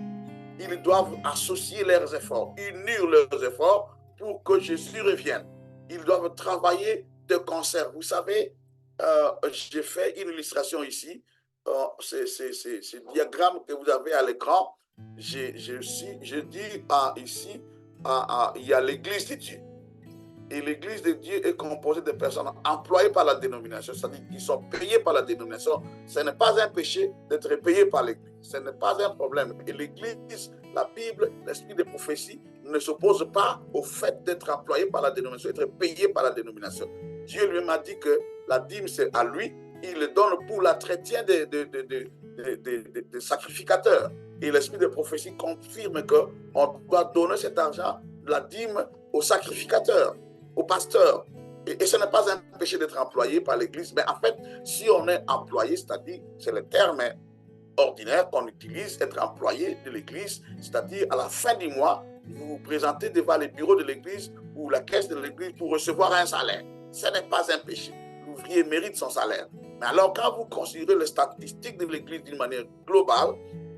Ils doivent associer leurs efforts, unir leurs efforts pour que Jésus revienne. Ils doivent travailler de concert. Vous savez, j'ai fait une illustration ici. Ce diagramme que vous avez à l'écran, je dis ici, il y a l'Église de Dieu. Et l'Église de Dieu est composée de personnes employées par la dénomination, c'est-à-dire qui sont payées par la dénomination. Ce n'est pas un péché d'être payé par l'Église. Ce n'est pas un problème. Et l'Église, la Bible, l'esprit de prophétie ne s'oppose pas au fait d'être employé par la dénomination, d'être payé par la dénomination. Dieu lui-même a dit que la dîme, c'est à lui. Il le donne pour l'entretien des sacrificateurs. Et l'esprit de prophétie confirme qu'on doit donner cet argent, la dîme, aux sacrificateurs, aux pasteurs. Et ce n'est pas un péché d'être employé par l'Église. Mais en fait, si on est employé, c'est-à-dire, c'est le terme ordinaire qu'on utilise, être employé de l'Église, c'est-à-dire à la fin du mois, vous vous présentez devant les bureaux de l'Église ou la caisse de l'Église pour recevoir un salaire. Ce n'est pas un péché. L'ouvrier mérite son salaire. Mais alors, quand vous considérez les statistiques de l'Église d'une manière globale,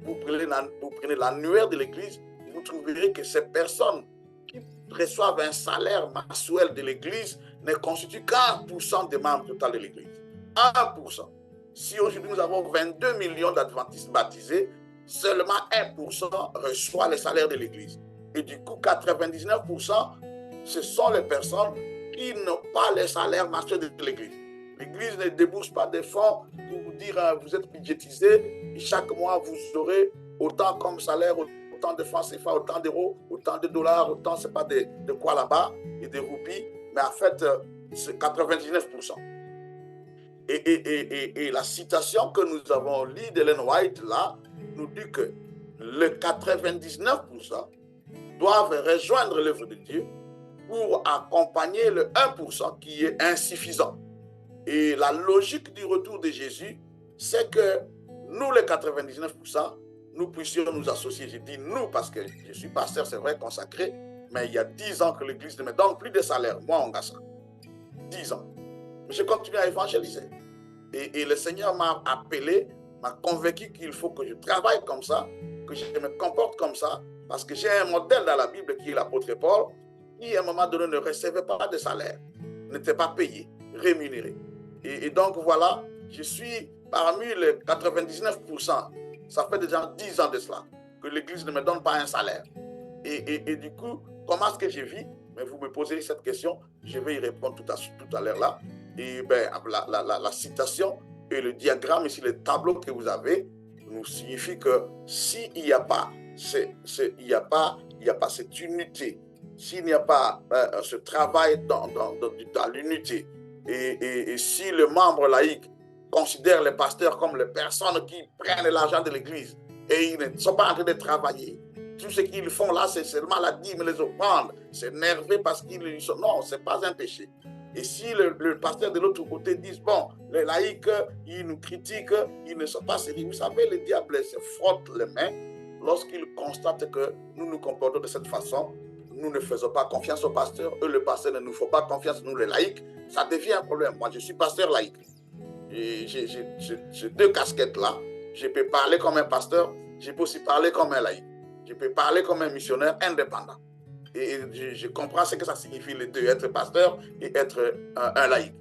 vous prenez l'annuaire de l'Église, vous trouverez que ces personnes qui reçoivent un salaire mensuel de l'Église ne constituent qu'1% des membres total de l'Église. 1%. Si aujourd'hui nous avons 22 millions d'adventistes baptisés, seulement 1% reçoit le salaire de l'Église. Et du coup, 99%, ce sont les personnes qui n'ont pas le salaire mensuel de l'Église. L'Église ne débourse pas de fonds pour vous dire vous êtes budgétisé et chaque mois vous aurez autant comme salaire, autant de francs CFA, autant d'euros, autant de dollars, autant c'est pas de quoi là-bas et de roupies, mais en fait c'est 99%. Et la citation que nous avons lue d'Ellen White là nous dit que le 99% doivent rejoindre l'œuvre de Dieu pour accompagner le 1% qui est insuffisant. Et la logique du retour de Jésus, c'est que nous, les 99%, nous puissions nous associer. Je dis nous parce que je suis pasteur, c'est vrai, consacré, mais il y a 10 ans que l'Église ne me donne plus de salaire. Moi, on gagne ça. 10 ans. Mais je continue à évangéliser. Et le Seigneur m'a appelé, m'a convaincu qu'il faut que je travaille comme ça, que je me comporte comme ça, parce que j'ai un modèle dans la Bible qui est l'apôtre Paul, qui à un moment donné ne recevait pas de salaire, n'était pas payé, rémunéré. Et donc voilà, je suis parmi les 99%. Ça fait déjà 10 ans de cela que l'Église ne me donne pas un salaire. Et du coup, comment est-ce que je vis? Mais vous me posez cette question, je vais y répondre tout à l'heure là. Et ben, la citation et le diagramme ici, le tableau que vous avez, nous signifie que s'il n'y a pas cette unité, s'il n'y a pas ce travail dans l'unité, et si le membre laïque considère les pasteurs comme les personnes qui prennent l'argent de l'Église et ils ne sont pas en train de travailler, tout ce qu'ils font là, c'est seulement la dîme, les offrandes, c'est nerveux parce qu'ils sont... Non, ce n'est pas un péché. Et si le pasteur de l'autre côté dit, bon, les laïcs, ils nous critiquent, ils ne sont pas sérieux. Vous savez, le diable se frotte les mains lorsqu'il constate que nous nous comportons de cette façon. Nous ne faisons pas confiance au pasteur, eux, le pasteur ne nous font pas confiance, nous les laïcs, ça devient un problème. Moi, je suis pasteur laïque. Et j'ai deux casquettes là. Je peux parler comme un pasteur, je peux aussi parler comme un laïc. Je peux parler comme un missionnaire indépendant. Et je comprends ce que ça signifie les deux, être pasteur et être un laïc.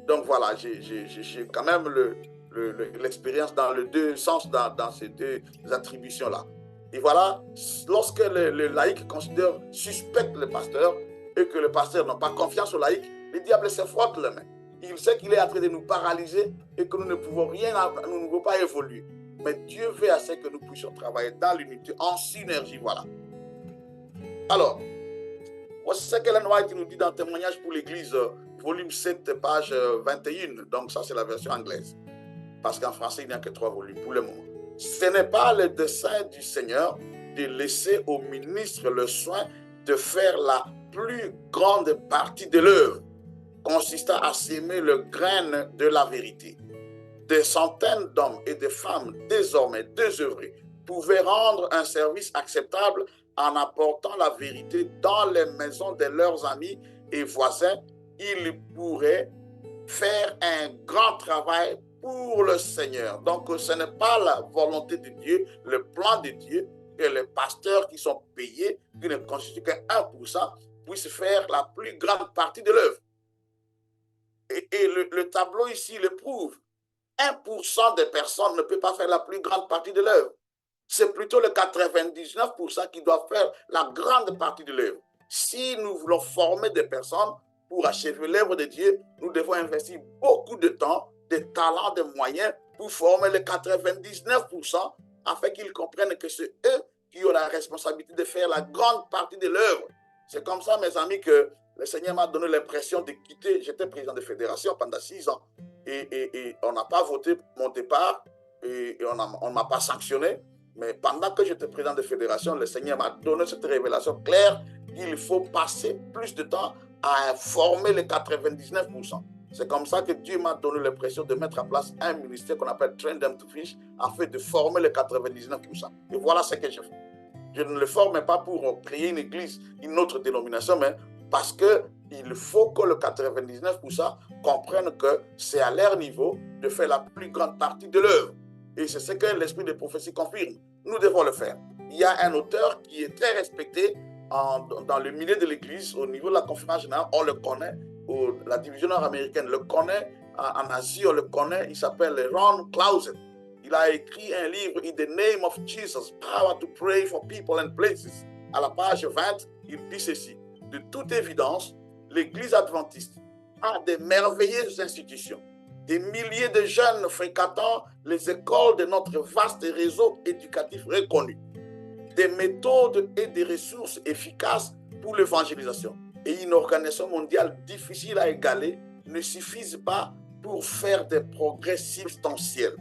Donc voilà, j'ai quand même l'expérience dans les deux sens, dans ces deux attributions-là. Et voilà, lorsque le laïc considère, suspecte le pasteur et que le pasteur n'a pas confiance au laïc, le diable se frotte les mains. Il sait qu'il est en train de nous paralyser et que nous ne pouvons rien, nous ne pouvons pas évoluer. Mais Dieu veut à ce que nous puissions travailler dans l'unité, en synergie, voilà. Alors, voici ce qu'Ellen White nous dit dans Témoignage pour l'Église, volume 7, page 21. Donc ça, c'est la version anglaise. Parce qu'en français, il n'y a que 3 volumes pour le moment. Ce n'est pas le dessein du Seigneur de laisser au ministre le soin de faire la plus grande partie de l'œuvre, consistant à s'aimer le grain de la vérité. Des centaines d'hommes et de femmes désormais désœuvrés pouvaient rendre un service acceptable en apportant la vérité dans les maisons de leurs amis et voisins. Ils pourraient faire un grand travail pour le Seigneur. Donc, ce n'est pas la volonté de Dieu, le plan de Dieu, que les pasteurs qui sont payés, qui ne constituent que 1%, puissent faire la plus grande partie de l'œuvre. Et le tableau ici le prouve. 1% des personnes ne peut pas faire la plus grande partie de l'œuvre. C'est plutôt le 99% qui doit faire la grande partie de l'œuvre. Si nous voulons former des personnes pour achever l'œuvre de Dieu, nous devons investir beaucoup de temps, de talents, de moyens pour former les 99% afin qu'ils comprennent que c'est eux qui ont la responsabilité de faire la grande partie de l'œuvre. C'est comme ça, mes amis, que le Seigneur m'a donné l'impression de quitter. J'étais président de fédération pendant 6 ans et on n'a pas voté mon départ et on ne m'a pas sanctionné. Mais pendant que j'étais président de fédération, le Seigneur m'a donné cette révélation claire qu'il faut passer plus de temps à former les 99%. C'est comme ça que Dieu m'a donné l'impression de mettre en place un ministère qu'on appelle Train Them to Fish, afin de former les 99%. Et voilà ce que je fais. Je ne le forme pas pour créer une église, une autre dénomination, mais parce qu'il faut que le 99% comprennent que c'est à leur niveau de faire la plus grande partie de l'œuvre. Et c'est ce que l'esprit de prophétie confirme. Nous devons le faire. Il y a un auteur qui est très respecté dans le milieu de l'église, au niveau de la conférence générale, on le connaît, la division nord-américaine le connaît, en Asie on le connaît, il s'appelle Ron Clausen. Il a écrit un livre, In the Name of Jesus, Power to Pray for People and Places. À la page 20, il dit ceci: de toute évidence, l'église adventiste a de merveilleuses institutions, des milliers de jeunes fréquentant les écoles de notre vaste réseau éducatif reconnu, des méthodes et des ressources efficaces pour l'évangélisation. Et une organisation mondiale difficile à égaler ne suffisent pas pour faire des progrès substantiels.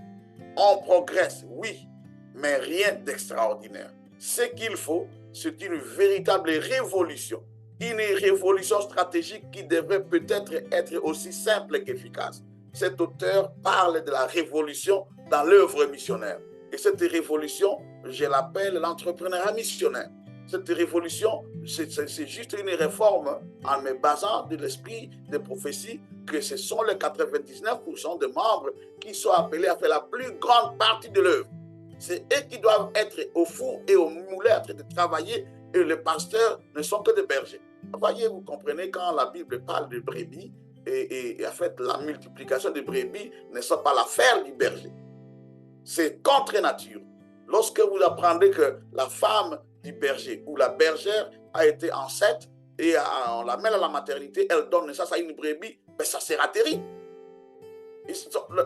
On progresse, oui, mais rien d'extraordinaire. Ce qu'il faut, c'est une véritable révolution. Une révolution stratégique qui devrait peut-être être aussi simple qu'efficace. Cet auteur parle de la révolution dans l'œuvre missionnaire. Et cette révolution, je l'appelle l'entrepreneuriat missionnaire. Cette révolution, c'est juste une réforme en me basant de l'esprit de prophétie que ce sont les 99% de membres qui sont appelés à faire la plus grande partie de l'œuvre. C'est eux qui doivent être au four et au moulin en train de travailler et les pasteurs ne sont que des bergers. Voyez, vous comprenez, quand la Bible parle de brebis, et en fait la multiplication des brebis ne sont pas l'affaire du berger. C'est contre nature. Lorsque vous apprendrez que la femme du berger ou la bergère a été enceinte et on la met à la maternité, elle donne naissance à une brebis, ben ça sera terrible.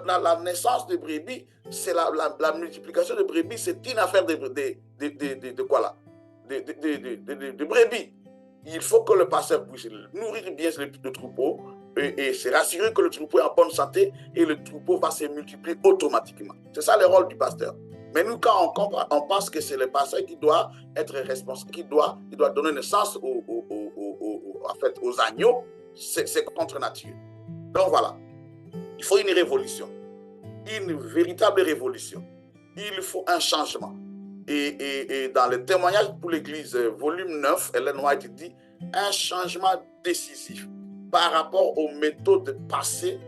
La naissance de brebis, c'est la multiplication de brebis, c'est une affaire de quoi là? De brebis. Il faut que le pasteur puisse nourrir bien le troupeau et se rassurer que le troupeau est en bonne santé et le troupeau va se multiplier automatiquement. C'est ça le rôle du pasteur. Mais nous, quand on pense que c'est le pasteur qui doit être responsable, qui doit donner naissance aux agneaux, c'est contre nature. Donc voilà, il faut une révolution, une véritable révolution. Il faut un changement. Et dans le témoignage pour l'Église, volume 9, Ellen White dit un changement décisif par rapport aux méthodes passées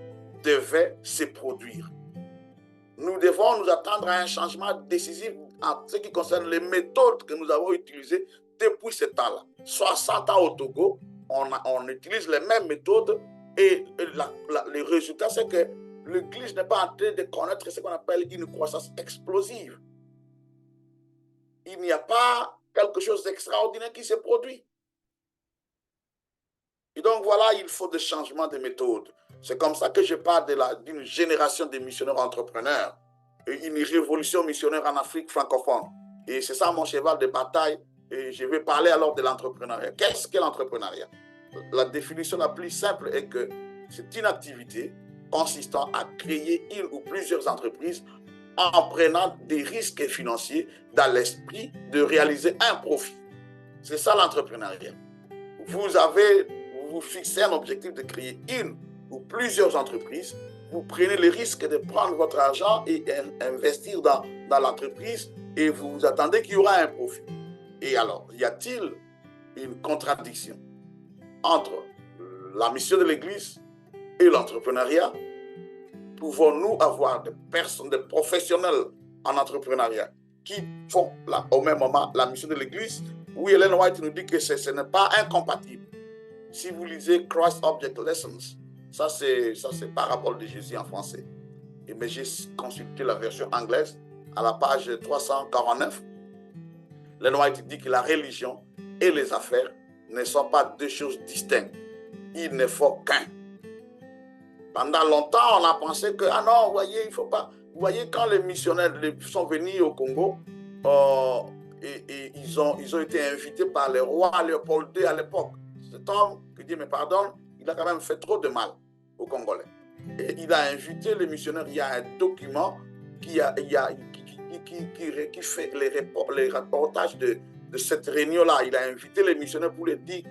devait se produire. Nous devons nous attendre à un changement décisif en ce qui concerne les méthodes que nous avons utilisées depuis ce temps-là. 60 ans au Togo, on utilise les mêmes méthodes et le résultat, c'est que l'Église n'est pas en train de connaître ce qu'on appelle une croissance explosive. Il n'y a pas quelque chose d'extraordinaire qui se produit. Et donc voilà, il faut des changements de méthode. C'est comme ça que je parle d'une génération de missionnaires entrepreneurs, et une révolution missionnaire en Afrique francophone. Et c'est ça mon cheval de bataille. Et je vais parler alors de l'entrepreneuriat. Qu'est-ce que l'entrepreneuriat? La définition la plus simple est que c'est une activité consistant à créer une ou plusieurs entreprises en prenant des risques financiers dans l'esprit de réaliser un profit. C'est ça l'entrepreneuriat. Vous fixez un objectif de créer une ou plusieurs entreprises, vous prenez le risque de prendre votre argent et investir dans l'entreprise et vous attendez qu'il y aura un profit. Et alors, y a-t-il une contradiction entre la mission de l'Église et l'entrepreneuriat? Pouvons-nous avoir des personnes, des professionnels en entrepreneuriat qui font au même moment la mission de l'Église? Oui, Ellen White nous dit que ce n'est pas incompatible. Si vous lisez Christ Object Lessons, ça c'est Parabole de Jésus en français. Mais j'ai consulté la version anglaise à la page 349. Ellen White dit que la religion et les affaires ne sont pas deux choses distinctes. Il ne faut qu'un. Pendant longtemps, on a pensé que, ah non, vous voyez, il ne faut pas. Vous voyez, quand les missionnaires sont venus au Congo, et ils ont été invités par le roi Léopold II à l'époque. Cet homme, que Dieu me pardonne, il a quand même fait trop de mal aux Congolais. Et il a invité les missionnaires. Il y a un document qui fait les reportages de cette réunion-là. Il a invité les missionnaires pour leur dire: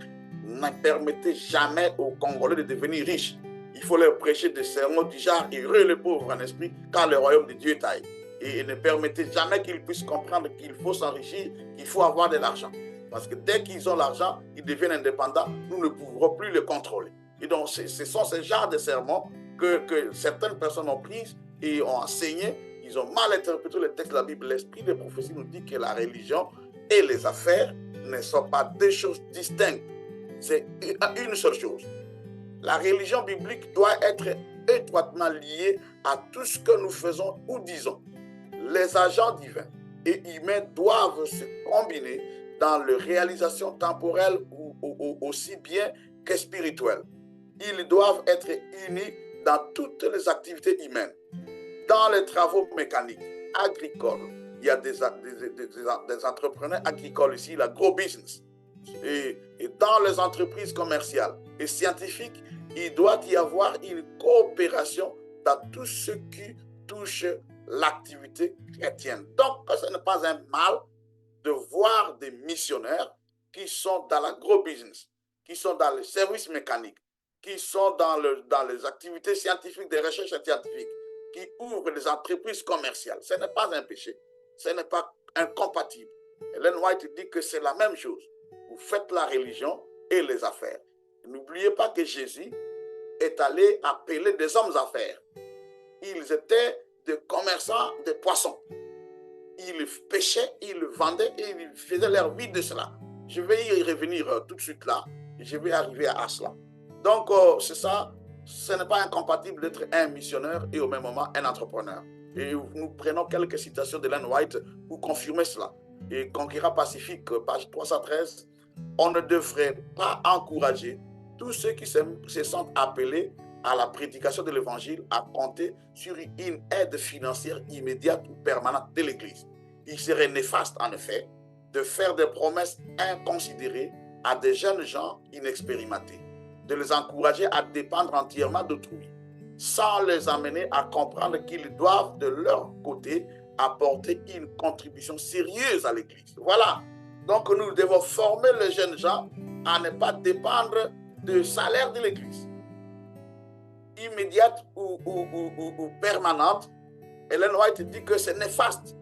ne permettez jamais aux Congolais de devenir riches. Il faut leur prêcher des sermons du genre: heureux les pauvres en esprit, car le royaume de Dieu est à eux. Et ne permettez jamais qu'ils puissent comprendre qu'il faut s'enrichir, qu'il faut avoir de l'argent. Parce que dès qu'ils ont l'argent, ils deviennent indépendants, nous ne pourrons plus les contrôler. Et donc, ce sont ces genres de sermons que certaines personnes ont pris et ont enseigné. Ils ont mal interprété le texte de la Bible. L'esprit des prophéties nous dit que la religion et les affaires ne sont pas deux choses distinctes. C'est une seule chose. La religion biblique doit être étroitement liée à tout ce que nous faisons ou disons. Les agents divins et humains doivent se combiner dans leur réalisation temporelle ou aussi bien que spirituelle. Ils doivent être unis dans toutes les activités humaines. Dans les travaux mécaniques, agricoles, il y a des entrepreneurs agricoles ici, l'agro-business. Et dans les entreprises commerciales et scientifiques, il doit y avoir une coopération dans tout ce qui touche l'activité chrétienne. Donc, ce n'est pas un mal de voir des missionnaires qui sont dans l'agro-business, qui sont dans les services mécaniques, qui sont dans les activités scientifiques, des recherches scientifiques, qui ouvrent des entreprises commerciales. Ce n'est pas un péché, ce n'est pas incompatible. Ellen White dit que c'est la même chose. Vous faites la religion et les affaires. N'oubliez pas que Jésus est allé appeler des hommes d'affaires. Ils étaient des commerçants de poissons. Ils pêchaient, ils vendaient et ils faisaient leur vie de cela. Je vais y revenir tout de suite là. Je vais arriver à cela. Donc, c'est ça. Ce n'est pas incompatible d'être un missionnaire et au même moment un entrepreneur. Et nous prenons quelques citations d'Ellen White pour confirmer cela. Et Conquérant Pacifique, page 313, on ne devrait pas encourager tous ceux qui se sentent appelés à la prédication de l'évangile à compter sur une aide financière immédiate ou permanente de l'Église. Il serait néfaste, en effet, de faire des promesses inconsidérées à des jeunes gens inexpérimentés, de les encourager à dépendre entièrement d'autrui, sans les amener à comprendre qu'ils doivent de leur côté apporter une contribution sérieuse à l'Église. Voilà. Donc nous devons former les jeunes gens à ne pas dépendre du salaire de l'Église. Immédiate ou permanente, Ellen White dit que c'est néfaste,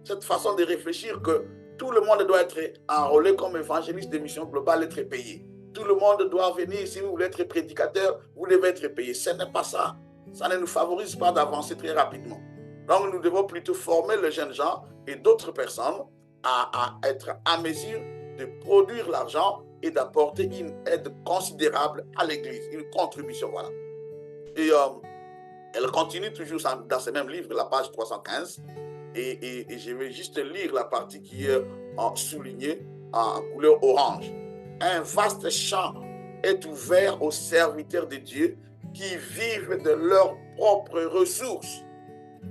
cette façon de réfléchir que tout le monde doit être enrôlé comme évangéliste de mission globale, être payé. Tout le monde doit venir, si vous voulez être prédicateur, vous devez être payé. Ce n'est pas ça. Ça ne nous favorise pas d'avancer très rapidement. Donc, nous devons plutôt former les jeunes gens et d'autres personnes à être à mesure de produire l'argent et d'apporter une aide considérable à l'Église, une contribution, voilà. Et elle continue toujours dans ce même livre, la page 315, et je vais juste lire la partie qui est soulignée en couleur orange. Un vaste champ est ouvert aux serviteurs de Dieu qui vivent de leurs propres ressources.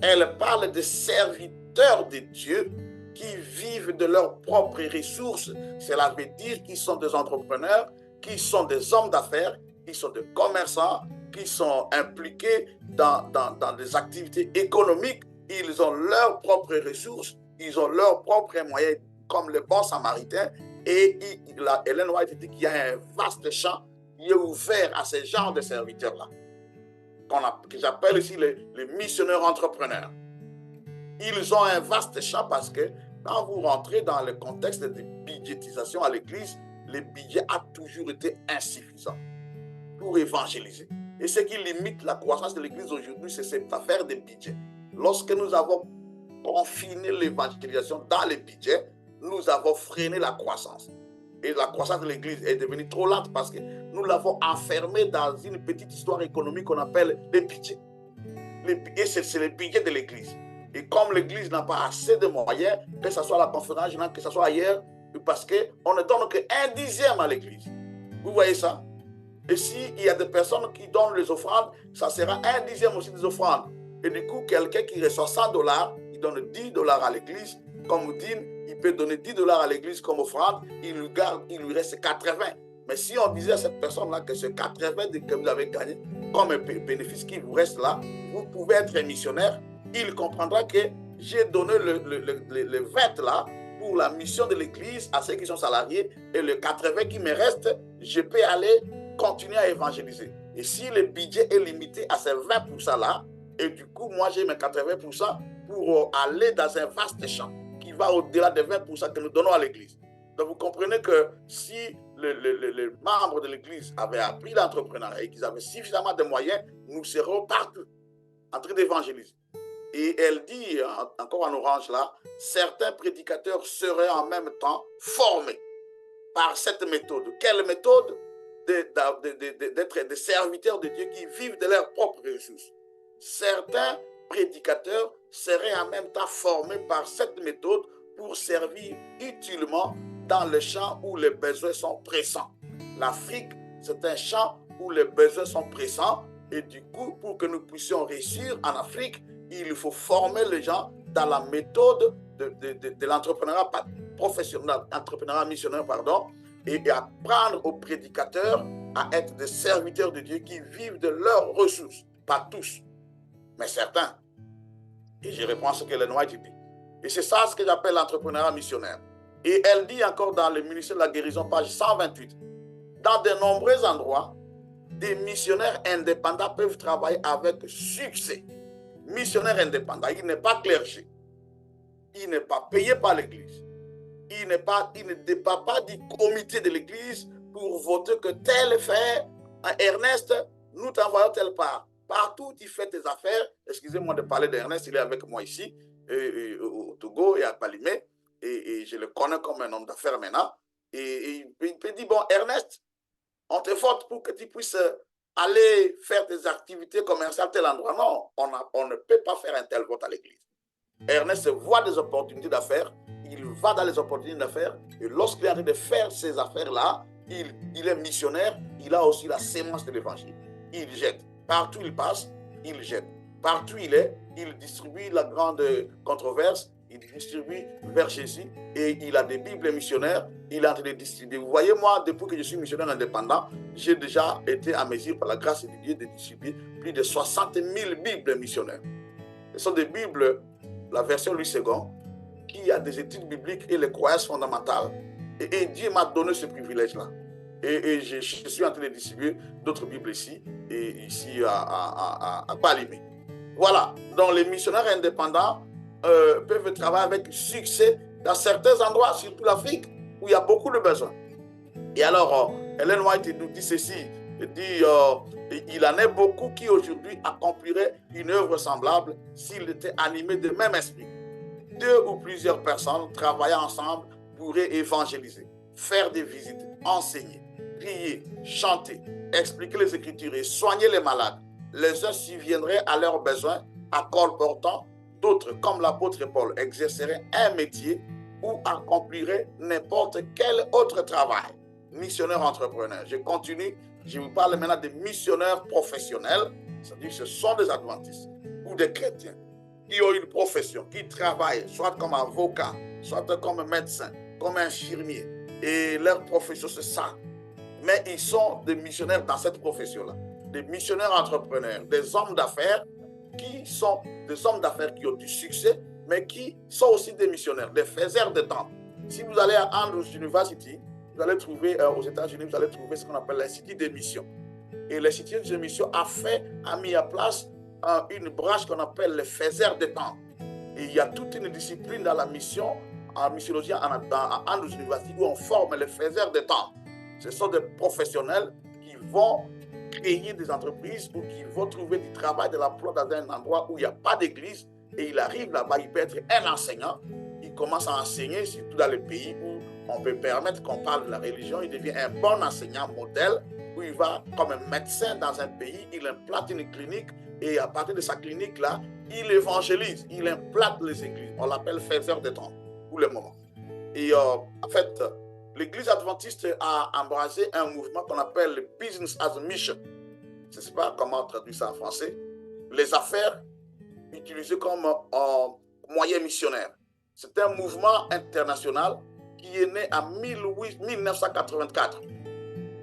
Elle parle de serviteurs de Dieu qui vivent de leurs propres ressources. Cela veut dire qu'ils sont des entrepreneurs, qu'ils sont des hommes d'affaires, qu'ils sont des commerçants, qui sont impliqués dans des activités économiques. Ils ont leurs propres ressources, ils ont leurs propres moyens, comme le bon samaritain. Et Ellen White dit qu'il y a un vaste champ qui est ouvert à ce genre de serviteurs-là, que j'appelle ici les missionnaires entrepreneurs. Ils ont un vaste champ parce que quand vous rentrez dans le contexte de budgétisation à l'Église, le budget a toujours été insuffisant pour évangéliser. Et ce qui limite la croissance de l'Église aujourd'hui, c'est cette affaire de budget. Lorsque nous avons confiné l'évangélisation dans les budgets, nous avons freiné la croissance. Et la croissance de l'Église est devenue trop lente parce que nous l'avons enfermée dans une petite histoire économique qu'on appelle les budgets. Et c'est le budget de l'Église. Et comme l'Église n'a pas assez de moyens, que ce soit à la conférence, que ce soit ailleurs, parce qu'on ne donne qu'un dixième à l'Église. Vous voyez ça? Et s'il y a des personnes qui donnent les offrandes, ça sera un dixième aussi des offrandes. Et du coup, quelqu'un qui reçoit $100, il donne $10 à l'Église. Comme dit, il peut donner $10 à l'Église comme offrande, il lui reste 80. Mais si on disait à cette personne-là que ce 80 que vous avez gagné, comme un bénéfice qui vous reste là, vous pouvez être missionnaire, il comprendra que j'ai donné le 20 là pour la mission de l'Église à ceux qui sont salariés, et le 80 qui me reste, je peux aller continuer à évangéliser. Et si le budget est limité à ces 20% là, et du coup, moi j'ai mes 80% pour aller dans un vaste champ qui va au-delà des 20% que nous donnons à l'Église. Donc vous comprenez que si les membres de l'Église avaient appris l'entrepreneuriat et qu'ils avaient suffisamment de moyens, nous serons partout en train d'évangéliser. Et elle dit, encore en orange là, certains prédicateurs seraient en même temps formés par cette méthode. Quelle méthode? D'être des serviteurs de Dieu qui vivent de leurs propres ressources. Certains prédicateurs seraient en même temps formés par cette méthode pour servir utilement dans le champ où les besoins sont pressants. L'Afrique, c'est un champ où les besoins sont pressants, et du coup, pour que nous puissions réussir en Afrique, il faut former les gens dans la méthode de l'entrepreneuriat professionnel, entrepreneuriat missionnaire, pardon, et apprendre aux prédicateurs à être des serviteurs de Dieu qui vivent de leurs ressources. Pas tous, mais certains. Et je reprends ce que Ellen White dit. Et c'est ça ce que j'appelle l'entrepreneuriat missionnaire. Et elle dit encore dans le ministère de la guérison, page 128, dans de nombreux endroits, des missionnaires indépendants peuvent travailler avec succès. Missionnaire indépendant, il n'est pas clergé, il n'est pas payé par l'Église. Il ne dépend pas du comité de l'Église pour voter que tel fait, Ernest, nous t'envoyons telle part. Partout tu fais tes affaires, excusez-moi de parler d'Ernest, il est avec moi ici, au Togo et à Palimé, et je le connais comme un homme d'affaires maintenant, et il peut dire, bon Ernest, on te vote pour que tu puisses aller faire tes activités commerciales à tel endroit. Non, on ne peut pas faire un tel vote à l'Église. Ernest voit des opportunités d'affaires, il va dans les opportunités d'affaires, et lorsqu'il est en train de faire ces affaires-là, il est missionnaire, il a aussi la sémence de l'évangile. Il jette. Partout il passe, il jette. Partout il est, il distribue la grande controverse, il distribue vers Jésus, et il a des Bibles missionnaires, il est en train de distribuer. Vous voyez, moi, depuis que je suis missionnaire indépendant, j'ai déjà été à mesure, par la grâce de Dieu, de distribuer plus de 60 000 Bibles missionnaires. Ce sont des Bibles, la version Louis II, qui a des études bibliques et les croyances fondamentales. Et Dieu m'a donné ce privilège-là. Et je suis en train de distribuer d'autres Bibles ici, et ici à Palimé. Voilà, donc les missionnaires indépendants peuvent travailler avec succès dans certains endroits, surtout l'Afrique, où il y a beaucoup de besoins. Et alors, Ellen White nous dit ceci Il dit, il en est beaucoup qui aujourd'hui accompliraient une œuvre semblable s'ils étaient animés de même esprit. 2 ou plusieurs personnes travaillant ensemble pourraient évangéliser, faire des visites, enseigner, prier, chanter, expliquer les Écritures et soigner les malades. Les uns subviendraient à leurs besoins à colportant, d'autres, comme l'apôtre Paul, exerceraient un métier ou accompliraient n'importe quel autre travail. Missionnaires entrepreneurs. Je continue, je vous parle maintenant des missionnaires professionnels, c'est-à-dire que ce sont des adventistes ou des chrétiens qui ont une profession, qui travaillent soit comme avocat, soit comme médecin, comme infirmier. Et leur profession, c'est ça. Mais ils sont des missionnaires dans cette profession-là. Des missionnaires entrepreneurs, des hommes d'affaires qui sont des hommes d'affaires qui ont du succès, mais qui sont aussi des missionnaires, des faiseurs de temps. Si vous allez à Andrews University, vous allez trouver aux États-Unis, vous allez trouver ce qu'on appelle l'Institut des missions. Et l'Institut des missions a mis en place une branche qu'on appelle les faiseurs de temps. Et il y a toute une discipline dans la mission, en missiologie, à Andrews University, où on forme les faiseurs de temps. Ce sont des professionnels qui vont créer des entreprises ou qui vont trouver du travail, de l'emploi dans un endroit où il n'y a pas d'église. Et il arrive là-bas, il peut être un enseignant. Il commence à enseigner, surtout dans les pays où on peut permettre qu'on parle de la religion. Il devient un bon enseignant modèle, où il va comme un médecin dans un pays, il implante une clinique et à partir de sa clinique-là, il évangélise, il implante les églises. On l'appelle faiseur de temps pour le moment. Et en fait, l'Église adventiste a embrasé un mouvement qu'on appelle le Business as a Mission. Je ne sais pas comment traduire ça en français. Les affaires utilisées comme moyen missionnaire. C'est un mouvement international qui est né en 1984,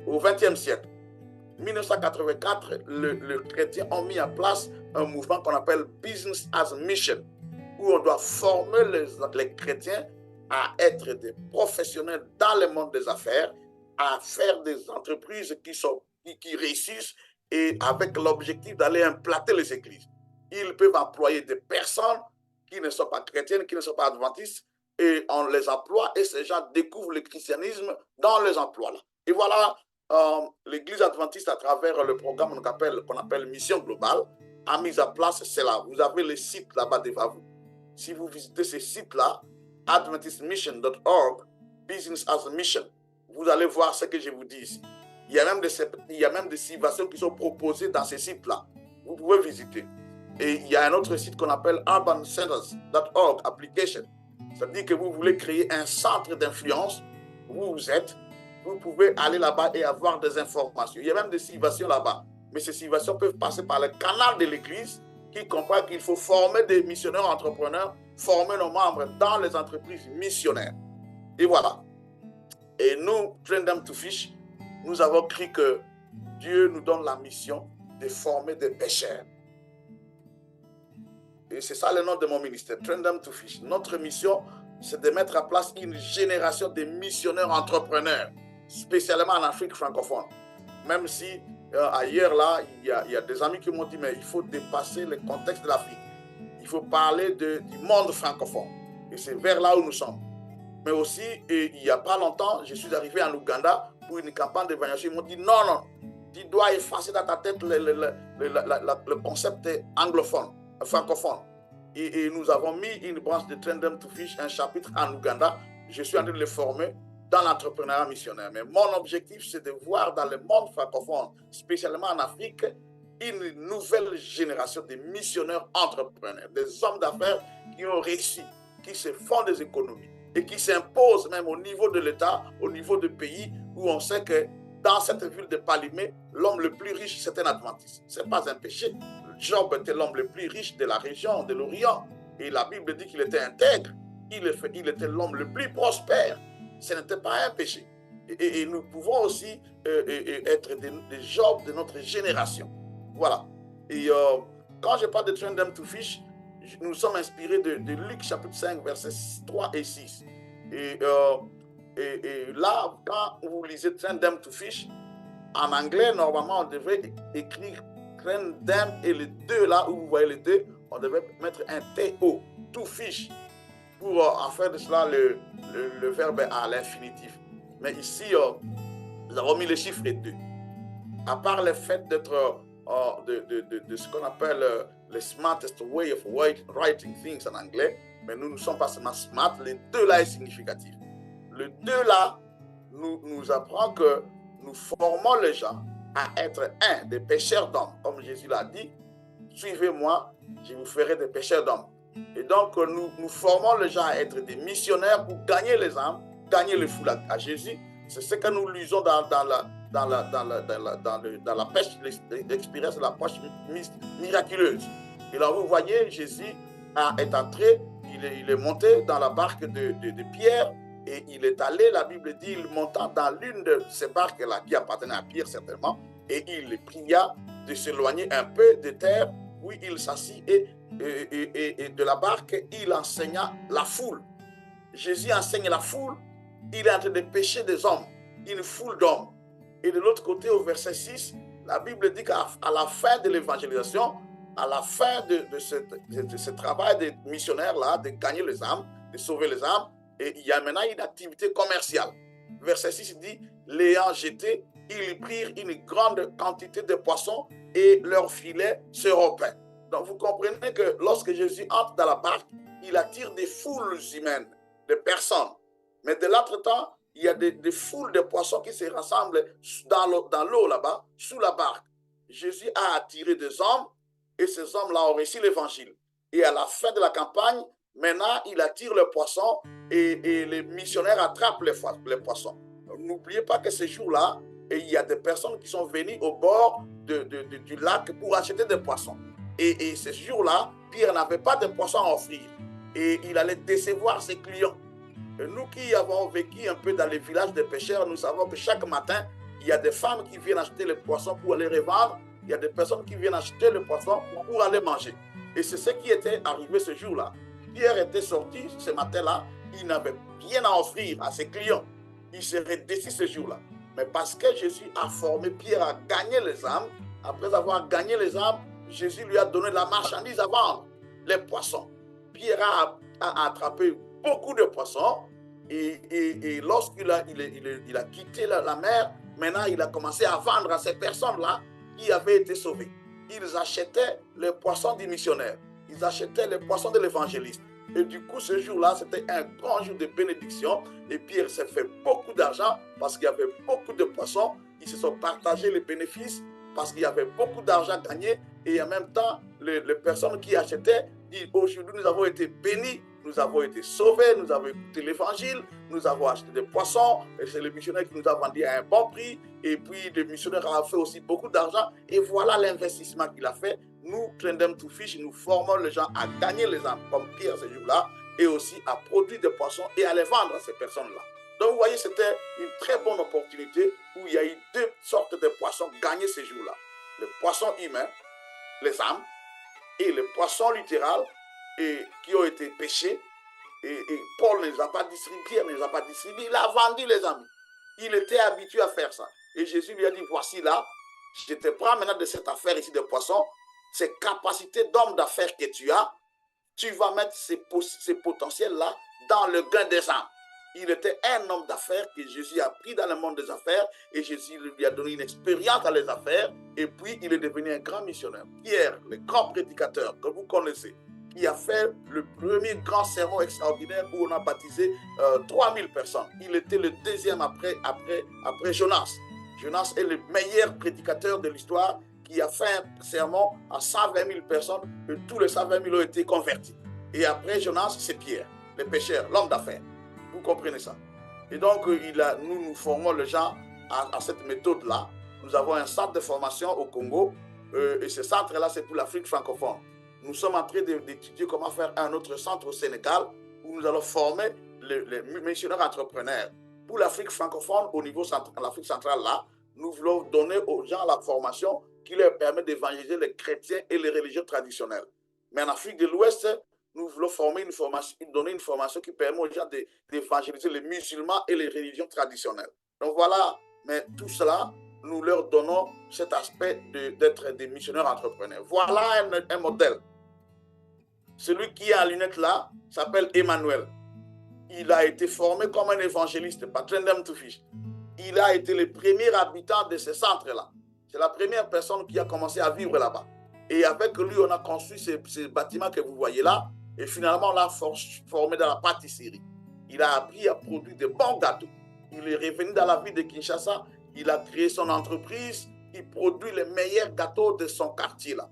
au XXe siècle. 1984, les chrétiens ont mis en place un mouvement qu'on appelle Business as a Mission, où on doit former les chrétiens à être des professionnels dans le monde des affaires, à faire des entreprises qui réussissent et avec l'objectif d'aller implanter les églises. Ils peuvent employer des personnes qui ne sont pas chrétiennes, qui ne sont pas adventistes, et on les emploie et ces gens découvrent le christianisme dans les emplois-là. Et voilà, l'Église adventiste, à travers le programme qu'on appelle Mission Globale, a mis en place cela. Vous avez les sites là-bas devant vous. Si vous visitez ces sites-là, adventistmission.org, Business as a Mission, vous allez voir ce que je vous dis ici. Il y a même des civilisations qui sont proposées dans ces sites-là. Vous pouvez visiter. Et il y a un autre site qu'on appelle urbancenters.org, application. C'est-à-dire que vous voulez créer un centre d'influence où vous êtes. Vous pouvez aller là-bas et avoir des informations. Il y a même des civilisations là-bas. Mais ces civilisations peuvent passer par le canal de l'Église qui comprend qu'il faut former des missionnaires entrepreneurs, former nos membres dans les entreprises missionnaires. Et voilà. Et nous, Train Them to Fish, nous avons cru que Dieu nous donne la mission de former des pêcheurs. Et c'est ça le nom de mon ministère, Train Them to Fish. Notre mission, c'est de mettre en place une génération de missionnaires entrepreneurs, spécialement en Afrique francophone. Même si ailleurs, là, il y a des amis qui m'ont dit, mais il faut dépasser le contexte de l'Afrique. Il faut parler du monde francophone. Et c'est vers là où nous sommes. Mais aussi, il n'y a pas longtemps, je suis arrivé en Ouganda pour une campagne d'évangélisation. Ils m'ont dit, non, tu dois effacer dans ta tête le concept anglophone, francophone. Et nous avons mis une branche de Train Them to Fish, un chapitre en Ouganda. Je suis en train de le former dans l'entrepreneuriat missionnaire. Mais mon objectif, c'est de voir dans le monde francophone, spécialement en Afrique, une nouvelle génération de missionnaires entrepreneurs, des hommes d'affaires qui ont réussi, qui se font des économies et qui s'imposent même au niveau de l'État, au niveau du pays, où on sait que dans cette ville de Palimé, l'homme le plus riche, c'est un adventiste. Ce n'est pas un péché. Job était l'homme le plus riche de la région, de l'Orient. Et la Bible dit qu'il était intègre. Il était l'homme le plus prospère. Ce n'était pas un péché. Et nous pouvons aussi être des Job de notre génération. Voilà. Et quand je parle de Train Them to Fish, nous sommes inspirés de Luc chapitre 5, versets 3 et 6. Et là, quand vous lisez Train Them to Fish, en anglais, normalement, on devrait écrire Train Them et les deux là où vous voyez les deux, on devait mettre un TO, to fish, pour en faire de cela le verbe à l'infinitif. Mais ici, nous avons mis le chiffre 2. à part le fait d'être de ce qu'on appelle le smartest way of writing things en anglais, mais nous ne sommes pas seulement smart, les deux là est significatif. Le deux là nous apprend que nous formons les gens à être des pêcheurs d'hommes. Comme Jésus l'a dit, suivez-moi, je vous ferai des pêcheurs d'hommes. Et donc, nous formons les gens à être des missionnaires pour gagner les âmes, gagner les foules à Jésus. C'est ce que nous lisons dans la pêche, l'expérience de la pêche miraculeuse. Et là, vous voyez, Jésus est entré, il est monté dans la barque de Pierre et il est allé, la Bible dit, il monta dans l'une de ces barques-là qui appartenait à Pierre certainement, et il pria de s'éloigner un peu de terre, puis il s'assit et de la barque, il enseigna la foule. Jésus enseigne la foule, il est en train de pêcher des hommes, une foule d'hommes. Et de l'autre côté, au verset 6, la Bible dit qu'à la fin de l'évangélisation, à la fin de ce travail des missionnaires-là, de gagner les âmes, de sauver les âmes, et il y a maintenant une activité commerciale. Verset 6 dit, l'ayant jeté, ils prirent une grande quantité de poissons et leurs filets se rompaient. Donc vous comprenez que lorsque Jésus entre dans la barque, il attire des foules humaines, des personnes. Mais de l'autre temps, il y a des foules de poissons qui se rassemblent dans l'eau là-bas, sous la barque. Jésus a attiré des hommes et ces hommes-là ont reçu l'évangile. Et à la fin de la campagne, maintenant, il attire les poissons et les missionnaires attrapent les poissons. N'oubliez pas que ce jour-là, il y a des personnes qui sont venues au bord du lac pour acheter des poissons. Et ce jour-là, Pierre n'avait pas de poissons à offrir. Et il allait décevoir ses clients. Et nous qui avons vécu un peu dans les villages de pêcheurs, nous savons que chaque matin, il y a des femmes qui viennent acheter les poissons pour aller revendre. Il y a des personnes qui viennent acheter les poissons pour aller manger. Et c'est ce qui était arrivé ce jour-là. Pierre était sorti ce matin-là, il n'avait rien à offrir à ses clients. Il serait déçu ce jour-là. Mais parce que Jésus a formé Pierre à gagner les âmes, après avoir gagné les âmes, Jésus lui a donné la marchandise à vendre, les poissons. Pierre a attrapé beaucoup de poissons et lorsqu'il a quitté la mer, maintenant il a commencé à vendre à ces personnes-là qui avaient été sauvées. Ils achetaient les poissons du missionnaire, ils achetaient les poissons de l'évangéliste. Et du coup, ce jour-là, c'était un grand jour de bénédiction. Et Pierre s'est fait beaucoup d'argent parce qu'il y avait beaucoup de poissons. Ils se sont partagés les bénéfices parce qu'il y avait beaucoup d'argent gagné. Et en même temps, les personnes qui achetaient disent, aujourd'hui, nous avons été bénis, nous avons été sauvés, nous avons écouté l'évangile, nous avons acheté des poissons. Et c'est le missionnaire qui nous a vendu à un bon prix. Et puis, le missionnaire a fait aussi beaucoup d'argent. Et voilà l'investissement qu'il a fait. Nous, Trendem to Fish, nous formons les gens à gagner les âmes comme Pierre ce jour-là et aussi à produire des poissons et à les vendre à ces personnes-là. Donc, vous voyez, c'était une très bonne opportunité où il y a eu deux sortes de poissons gagnés ce jour-là. Les poissons humains, les âmes, et les poissons littéraux qui ont été pêchés. Et Paul ne les a pas distribués, Pierre ne les a pas distribués. Il a vendu les amis. Il était habitué à faire ça. Et Jésus lui a dit, voici là, je te prends maintenant de cette affaire ici de poissons, ces capacités d'homme d'affaires que tu as, tu vas mettre ces potentiels-là dans le gain des âmes. Il était un homme d'affaires que Jésus a pris dans le monde des affaires et Jésus lui a donné une expérience dans les affaires et puis il est devenu un grand missionnaire. Pierre, le grand prédicateur que vous connaissez, qui a fait le premier grand sermon extraordinaire où on a baptisé 3000 personnes. Il était le deuxième après Jonas. Jonas est le meilleur prédicateur de l'histoire qui a fait un sermon à 120 000 personnes et tous les 120 000 ont été convertis. Et après Jonas, c'est Pierre, le pêcheur, l'homme d'affaires. Vous comprenez ça? Et donc, nous formons les gens à cette méthode-là. Nous avons un centre de formation au Congo et ce centre-là, c'est pour l'Afrique francophone. Nous sommes en train d'étudier comment faire un autre centre au Sénégal où nous allons former les missionnaires entrepreneurs. Pour l'Afrique francophone, au niveau de l'Afrique centrale, là, nous voulons donner aux gens la formation qui leur permet d'évangéliser les chrétiens et les religions traditionnelles. Mais en Afrique de l'Ouest, nous voulons donner une formation qui permet aux gens d'évangéliser les musulmans et les religions traditionnelles. Donc voilà, mais tout cela, nous leur donnons cet aspect d'être des missionnaires entrepreneurs. Voilà un modèle. Celui qui est en lunettes là s'appelle Emmanuel. Il a été formé comme un évangéliste par Trendem to Fish. Il a été le premier habitant de ce centre-là. C'est la première personne qui a commencé à vivre là-bas. Et avec lui, on a construit ces bâtiments que vous voyez là. Et finalement, on l'a formé dans la pâtisserie. Il a appris à produire de bons gâteaux. Il est revenu dans la ville de Kinshasa. Il a créé son entreprise. Il produit les meilleurs gâteaux de son quartier là.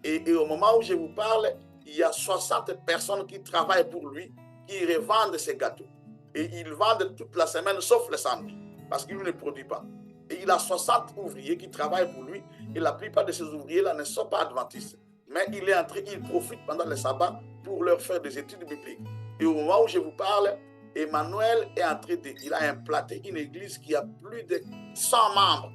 Et au moment où je vous parle, il y a 60 personnes qui travaillent pour lui, qui revendent ces gâteaux. Et ils vendent toute la semaine, sauf le samedi, parce qu'il ne produit pas. Et il a 60 ouvriers qui travaillent pour lui. Et la plupart de ces ouvriers-là ne sont pas adventistes. Mais il profite pendant le sabbat pour leur faire des études bibliques. Et au moment où je vous parle, Emmanuel est en train il a implanté une église qui a plus de 100 membres.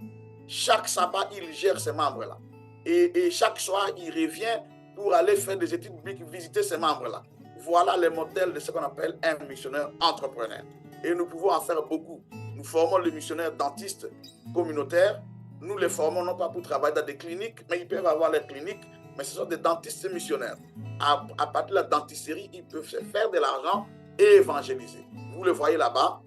Chaque sabbat, il gère ces membres-là. Et chaque soir, il revient pour aller faire des études bibliques, visiter ces membres-là. Voilà le modèle de ce qu'on appelle un missionnaire entrepreneur. Et nous pouvons en faire beaucoup. Nous formons les missionnaires dentistes communautaires. Nous les formons non pas pour travailler dans des cliniques, mais ils peuvent avoir les cliniques, mais ce sont des dentistes missionnaires. À partir de la dentisterie, ils peuvent se faire de l'argent et évangéliser. Vous le voyez là-bas,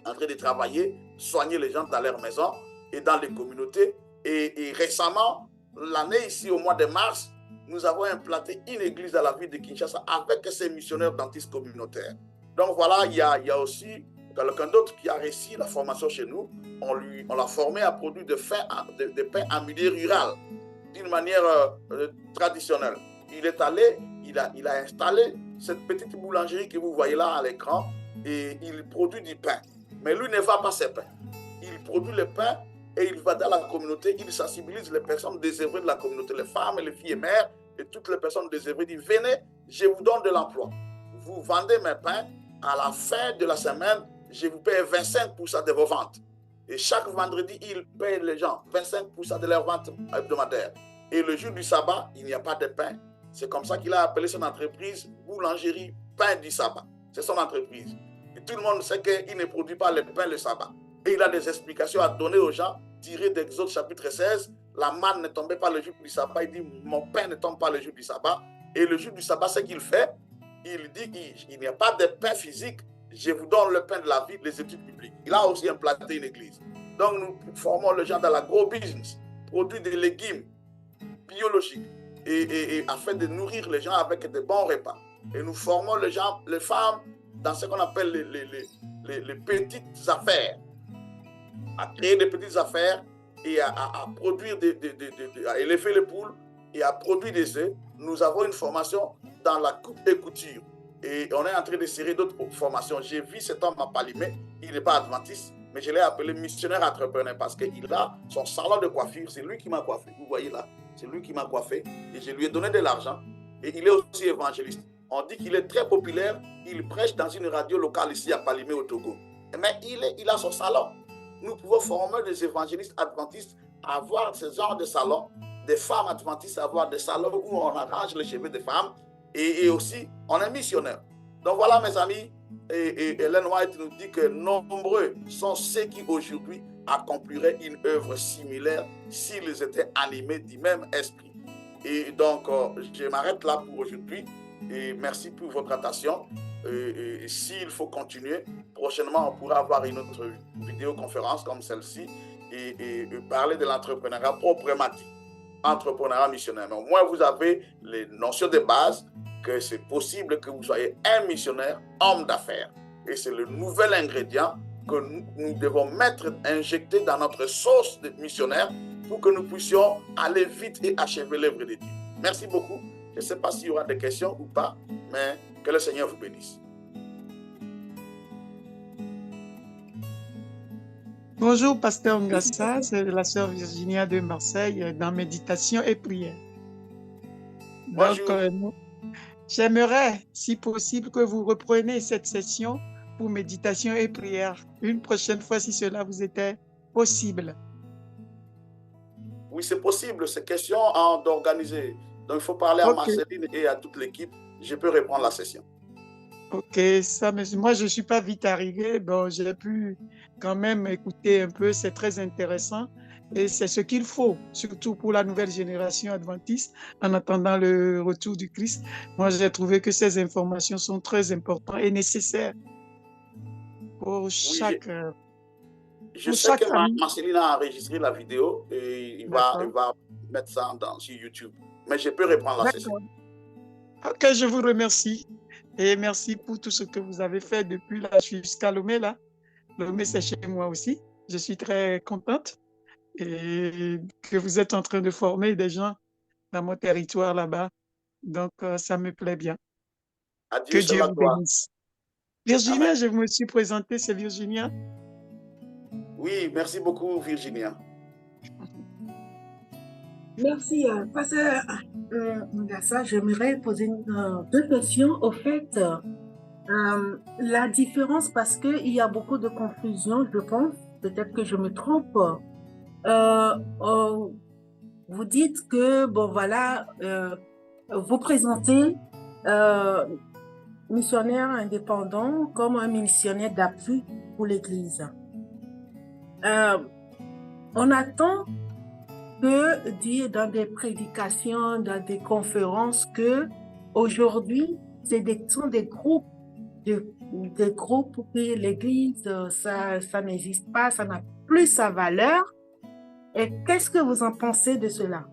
en train de travailler, soigner les gens dans leur maison et dans les communautés. Et récemment, l'année ici, au mois de mars, nous avons implanté une église dans la ville de Kinshasa avec ces missionnaires dentistes communautaires. Donc voilà, il y a aussi quelqu'un d'autre qui a réussi la formation chez nous. On l'a formé à produire des pains en milieu rural d'une manière traditionnelle. Il est allé, il a installé cette petite boulangerie que vous voyez là à l'écran et il produit du pain. Mais lui ne vend pas ses pains. Il produit le pain et il va dans la communauté, il sensibilise les personnes désœuvrées de la communauté, les femmes, les filles et mères, et toutes les personnes désœuvrées. Il dit, venez, je vous donne de l'emploi. Vous vendez mes pains, à la fin de la semaine, je vous paye 25% de vos ventes. Et chaque vendredi, il paye les gens 25% de leurs ventes hebdomadaires. Et le jour du sabbat, il n'y a pas de pain. C'est comme ça qu'il a appelé son entreprise Boulangerie Pain du Sabbat. C'est son entreprise. Et tout le monde sait qu'il ne produit pas le pain le sabbat. Et il a des explications à donner aux gens, tirées d'Exode chapitre 16. La manne ne tombait pas le jour du sabbat. Il dit, mon pain ne tombe pas le jour du sabbat. Et le jour du sabbat, ce qu'il fait, il dit qu'il n'y a pas de pain physique. Je vous donne le pain de la vie, les études bibliques. Il a aussi implanté une église. Donc, nous formons les gens dans l'agro-business, produire des légumes biologiques, et afin de nourrir les gens avec de bons repas. Et nous formons les gens, les femmes, dans ce qu'on appelle les petites affaires, à créer des petites affaires et à produire, à élever les poules et à produire des œufs. Nous avons une formation dans la coupe et couture. Et on est en train de serrer d'autres formations. J'ai vu cet homme à Palimé, il n'est pas adventiste, mais je l'ai appelé missionnaire entrepreneur parce qu'il a son salon de coiffure. C'est lui qui m'a coiffé. Vous voyez là, c'est lui qui m'a coiffé. Et je lui ai donné de l'argent. Et il est aussi évangéliste. On dit qu'il est très populaire. Il prêche dans une radio locale ici à Palimé au Togo. Mais il a son salon. Nous pouvons former des évangélistes adventistes à avoir ce genre de salon, des femmes adventistes à avoir des salons où on arrange les cheveux des femmes. Et aussi, on est missionnaire. Donc voilà, mes amis, et Ellen White nous dit que nombreux sont ceux qui aujourd'hui accompliraient une œuvre similaire s'ils étaient animés du même esprit. Et donc, je m'arrête là pour aujourd'hui. Et merci pour votre attention. Et s'il faut continuer, prochainement, on pourra avoir une autre vidéoconférence comme celle-ci et parler de l'entrepreneuriat proprement dit. Entrepreneuriat missionnaire. Mais au moins, vous avez les notions de base que c'est possible que vous soyez un missionnaire, homme d'affaires. Et c'est le nouvel ingrédient que nous devons injecter dans notre sauce de missionnaire pour que nous puissions aller vite et achever l'œuvre de Dieu. Merci beaucoup. Je ne sais pas s'il y aura des questions ou pas, mais que le Seigneur vous bénisse. Bonjour, Pasteur Ngassa, c'est la sœur Virginia de Marseille dans Méditation et Prière. Bonjour. Donc, j'aimerais, si possible, que vous repreniez cette session pour Méditation et Prière une prochaine fois, si cela vous était possible. Oui, c'est possible. C'est question d'organiser. Donc, il faut parler à Marceline et à toute l'équipe. Je peux reprendre la session. Ok, ça, mais moi, je ne suis pas vite arrivé. Bon, j'ai pu quand même écouter un peu. C'est très intéressant. Et c'est ce qu'il faut, surtout pour la nouvelle génération adventiste, en attendant le retour du Christ. Moi, j'ai trouvé que ces informations sont très importantes et nécessaires pour chaque... Je pour sais chaque que famille. Marceline a enregistré la vidéo et il va mettre ça sur YouTube. Mais je peux reprendre la session. Ok, je vous remercie. Et merci pour tout ce que vous avez fait depuis là jusqu'à Lomé, là. Lomé, c'est chez moi aussi. Je suis très contente et que vous êtes en train de former des gens dans mon territoire là-bas. Donc, ça me plaît bien. Adieu, Que c'est Dieu la vous gloire. bénisse. Virginia, Amen. je me suis présentée, c'est Virginia. Oui, merci beaucoup, Virginia. Merci, Pasteur Ngassa. J'aimerais poser deux questions. Au fait, la différence, parce qu'il y a beaucoup de confusion, je pense, peut-être que je me trompe. Vous dites que, bon, voilà, vous présentez missionnaire indépendant comme un missionnaire d'appui pour l'Église. On attend que dire dans des prédications, dans des conférences, que aujourd'hui, sont des groupes, des groupes que l'Église, ça n'existe pas, ça n'a plus sa valeur. Et qu'est-ce que vous en pensez de cela?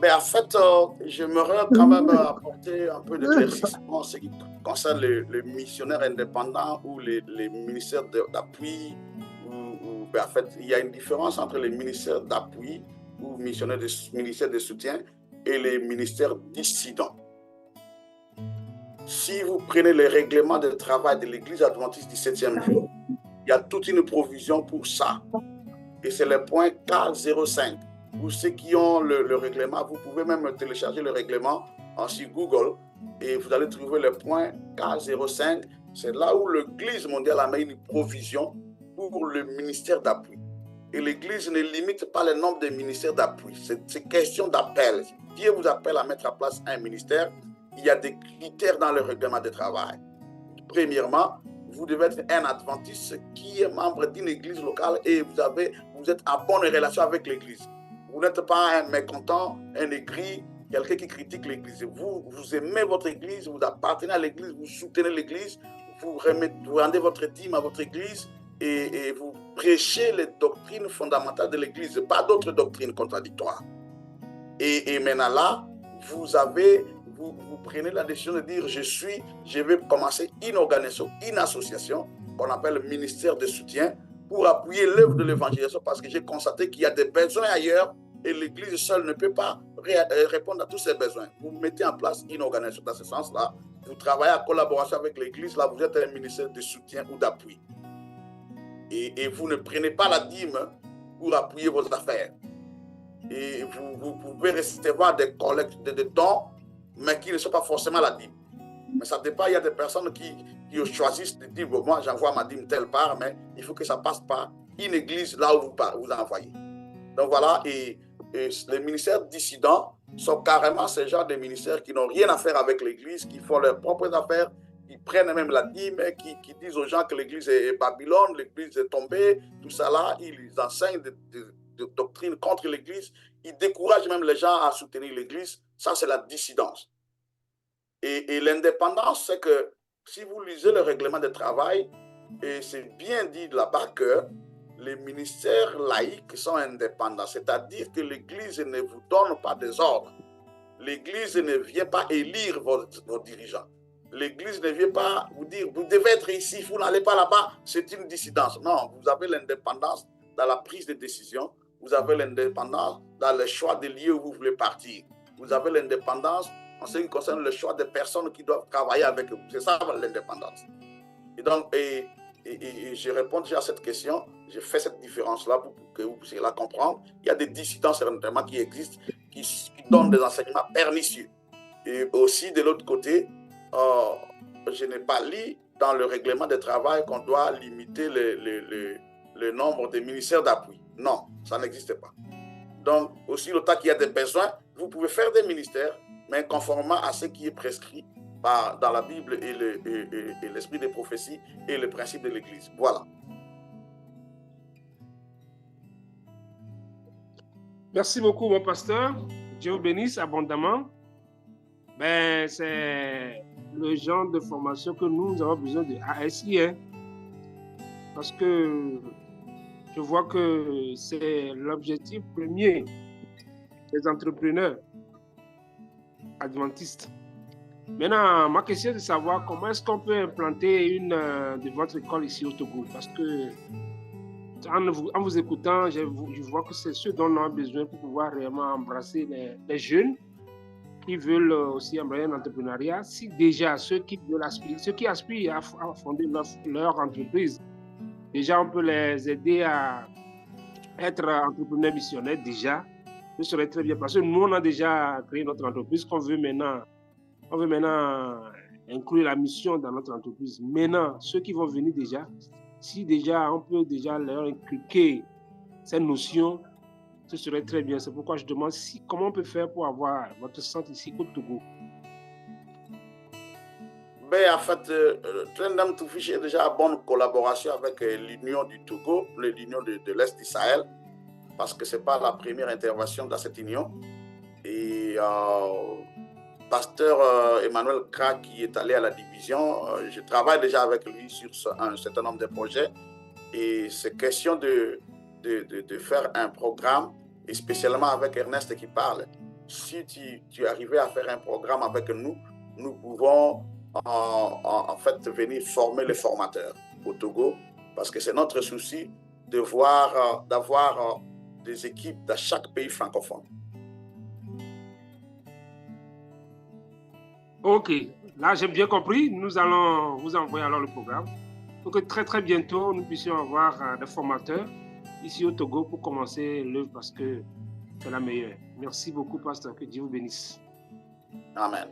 Mais en fait, j'aimerais quand même apporter un peu d'éclaircissement en ce qui concerne les missionnaires indépendants ou les ministères d'appui. En fait, il y a une différence entre les ministères d'appui ou ministères de soutien et les ministères dissidents. Si vous prenez les règlements de travail de l'Église adventiste du 7e jour, il y a toute une provision pour ça. Et c'est le point K05. Pour ceux qui ont le règlement, vous pouvez même télécharger le règlement sur Google et vous allez trouver le point K05. C'est là où l'Église mondiale a mis une provision pour le ministère d'appui. Et l'Église ne limite pas le nombre de ministères d'appui. C'est question d'appel. Si Dieu vous appelle à mettre en place un ministère, il y a des critères dans le règlement de travail. Premièrement, vous devez être un adventiste qui est membre d'une église locale et vous êtes en bonne relation avec l'église. Vous n'êtes pas un mécontent, un aigri, quelqu'un qui critique l'église. Vous aimez votre église, vous appartenez à l'église, vous soutenez l'église, vous rendez votre dîme à votre église et vous prêchez les doctrines fondamentales de l'église, pas d'autres doctrines contradictoires. Et maintenant là, vous prenez la décision de dire je vais commencer une organisation, une association qu'on appelle le ministère de soutien pour appuyer l'œuvre de l'évangélisation parce que j'ai constaté qu'il y a des besoins ailleurs et l'Église seule ne peut pas répondre à tous ces besoins. Vous mettez en place une organisation dans ce sens-là, vous travaillez en collaboration avec l'Église, là vous êtes un ministère de soutien ou d'appui. Et vous ne prenez pas la dîme pour appuyer vos affaires. Et vous pouvez recevoir des collectes de dons mais qui ne sont pas forcément la dîme. Mais ça dépend, il y a des personnes qui choisissent de dire, bon, moi j'envoie ma dîme telle part, mais il faut que ça passe par une église là où vous envoyez. Donc voilà, et les ministères dissidents sont carrément ces genres de ministères qui n'ont rien à faire avec l'église, qui font leurs propres affaires, qui prennent même la dîme, qui disent aux gens que l'église est Babylone, l'église est tombée, tout ça là, ils enseignent des doctrines contre l'église, ils découragent même les gens à soutenir l'église. Ça, c'est la dissidence. Et l'indépendance, c'est que si vous lisez le règlement de travail, et c'est bien dit là-bas que les ministères laïcs sont indépendants, c'est-à-dire que l'Église ne vous donne pas des ordres. L'Église ne vient pas élire vos dirigeants. L'Église ne vient pas vous dire, vous devez être ici, vous n'allez pas là-bas, c'est une dissidence. Non, vous avez l'indépendance dans la prise de décision, vous avez l'indépendance dans le choix des lieux où vous voulez partir. Vous avez l'indépendance en ce qui concerne le choix des personnes qui doivent travailler avec vous. C'est ça l'indépendance. Et donc, je réponds déjà à cette question. Je fais cette différence-là pour que vous puissiez la comprendre. Il y a des dissidences éventuellement qui existent, qui donnent des enseignements pernicieux. Et aussi, de l'autre côté, je n'ai pas lu dans le règlement de travail qu'on doit limiter le nombre de ministères d'appui. Non, ça n'existe pas. Donc, aussi, le temps qu'il y a des besoins, vous pouvez faire des ministères, mais conformément à ce qui est prescrit dans la Bible et l'esprit des prophéties et le principe de l'Église. Voilà. Merci beaucoup, mon pasteur. Dieu vous bénisse abondamment. C'est le genre de formation que nous avons besoin de ASI. parce que je vois que c'est l'objectif premier des entrepreneurs adventistes. Maintenant, ma question est de savoir comment est-ce qu'on peut implanter une de votre école ici au Togo, parce que en vous écoutant, je vois que c'est ce dont on a besoin pour pouvoir réellement embrasser les jeunes qui veulent aussi embrasser l'entrepreneuriat. Si déjà ceux qui aspirent à fonder leur entreprise, déjà on peut les aider à être entrepreneurs missionnaires déjà, ce serait très bien parce que nous on a déjà créé notre entreprise qu'on veut maintenant. On veut maintenant inclure la mission dans notre entreprise. Maintenant, ceux qui vont venir déjà, si déjà on peut déjà leur inculquer ces notions, ce serait très bien. C'est pourquoi je demande comment on peut faire pour avoir votre centre ici au Togo. Ben, en fait, Trendam Toufiche est déjà en bonne collaboration avec l'Union du Togo, l'Union de l'Est d'Israël, parce que ce n'est pas la première intervention dans cette union. Et pasteur Emmanuel Kra, qui est allé à la division, je travaille déjà avec lui sur un certain nombre de projets. Et c'est question de faire un programme, et spécialement avec Ernest qui parle. Si tu arrivais à faire un programme avec nous, nous pouvons en fait venir former les formateurs au Togo, parce que c'est notre souci d'avoir des équipes dans chaque pays francophone. Ok, là j'ai bien compris. Nous allons vous envoyer alors le programme pour que très très bientôt nous puissions avoir des formateurs ici au Togo pour commencer l'œuvre parce que c'est la meilleure. Merci beaucoup, pasteur. Que Dieu vous bénisse. Amen.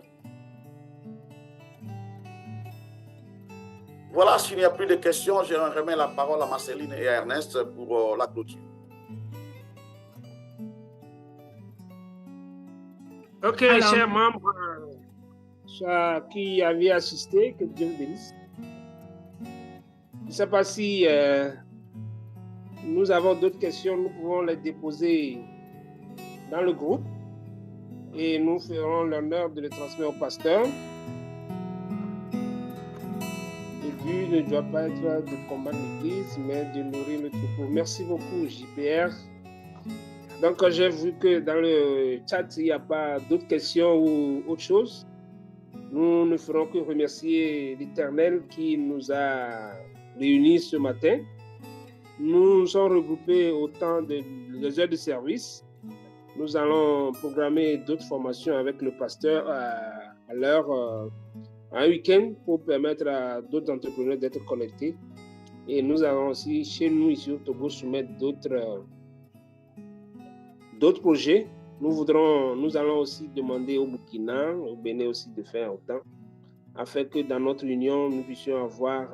Voilà, s'il n'y a plus de questions, je remets la parole à Marceline et à Ernest pour la clôture. Ok, chers membres qui avaient assisté, que Dieu vous bénisse. Je ne sais pas si nous avons d'autres questions, nous pouvons les déposer dans le groupe et nous ferons l'honneur de les transmettre au pasteur. Le but ne doit pas être de combattre l'Église, mais de nourrir le troupeau. Merci beaucoup, JPR. Donc, j'ai vu que dans le chat, il n'y a pas d'autres questions ou autre chose. Nous ne ferons que remercier l'Éternel qui nous a réunis ce matin. Nous sommes regroupés au temps des heures de service. Nous allons programmer d'autres formations avec le pasteur à l'heure, un week-end pour permettre à d'autres entrepreneurs d'être connectés. Et nous allons aussi, chez nous ici au Togo, soumettre d'autres projets. Nous allons aussi demander au Burkina, au Bénin aussi de faire autant, afin que dans notre union, nous puissions avoir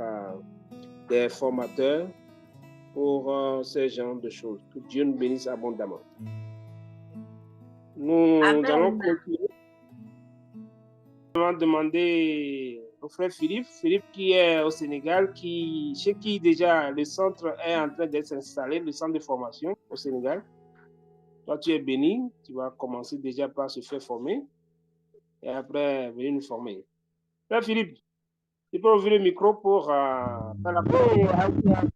des formateurs pour ces genres de choses. Que Dieu nous bénisse abondamment. Nous allons continuer. Nous allons demander au frère Philippe qui est au Sénégal, chez qui déjà le centre est en train d'être installé, le centre de formation au Sénégal. Toi, tu es béni, tu vas commencer déjà par se faire former et après venir nous former. Frère Philippe, tu peux ouvrir le micro pour faire la parole.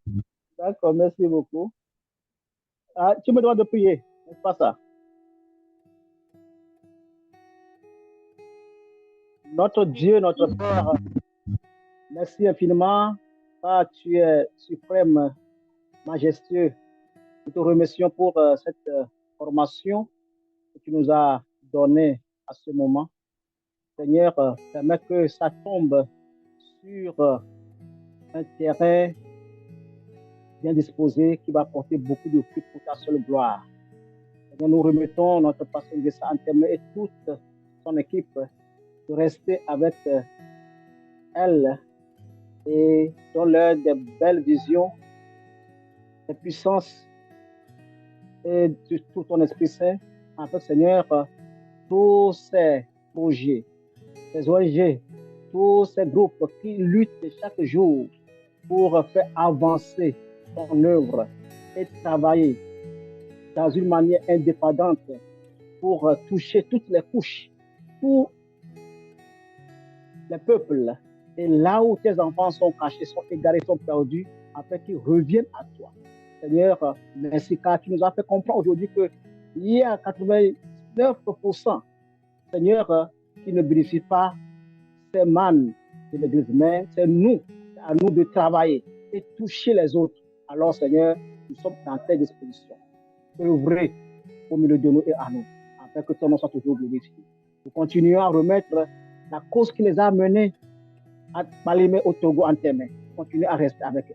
D'accord, merci beaucoup. Tu me demandes de prier, n'est-ce pas ça? Notre Dieu, notre Père, merci infiniment, car tu es suprême, majestueux. Nous te remercions pour cette formation que tu nous as donnée à ce moment. Seigneur, permets que ça tombe sur un terrain bien disposé qui va porter beaucoup de fruits pour ta seule gloire. Seigneur, nous remettons notre pasteur de Saint-Thème et toute son équipe de rester avec elle et donne-leur des belles visions, des puissances et de tout ton Esprit Saint. En fait, Seigneur, tous ces projets, ces ONG, tous ces groupes qui luttent chaque jour pour faire avancer ton œuvre et travailler dans une manière indépendante pour toucher toutes les couches, tous les peuples. Et là où tes enfants sont cachés, sont égarés, sont perdus, afin qu'ils reviennent à toi. Seigneur, merci car tu nous as fait comprendre aujourd'hui qu'il y a 89%, Seigneur, qui ne bénéficient pas ces mannes de l'Église, mais c'est nous, c'est à nous de travailler et toucher les autres. Alors, Seigneur, nous sommes dans tes dispositions. Œuvrer au milieu de nous et à nous, afin que ton nom soit toujours glorifié. Nous continuons à remettre la cause qui les a menés à Malémé au Togo en tes mains. Continuez à rester avec eux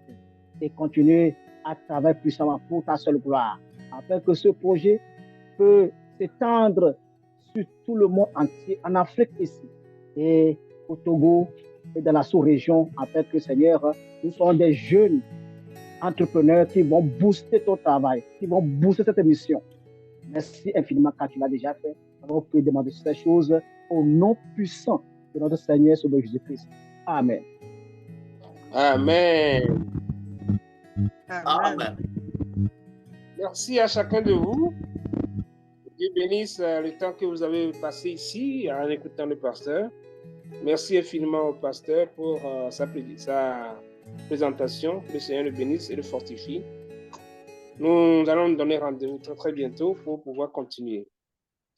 et continuez à travailler puissamment pour ta seule gloire, afin que ce projet peut s'étendre sur tout le monde entier, en Afrique ici, et au Togo et dans la sous-région, afin que, Seigneur, nous soyons des jeunes entrepreneurs qui vont booster ton travail, qui vont booster cette mission. Merci infiniment car tu l'as déjà fait. Nous avons pu demander ces choses au nom puissant de notre Seigneur Sauveur Jésus-Christ. Amen. Amen. Amen. Merci à chacun de vous. Dieu bénisse le temps que vous avez passé ici en écoutant le pasteur. Merci infiniment au pasteur pour sa présentation. Que le Seigneur le bénisse et le fortifie. Nous allons nous donner rendez-vous très très bientôt pour pouvoir continuer.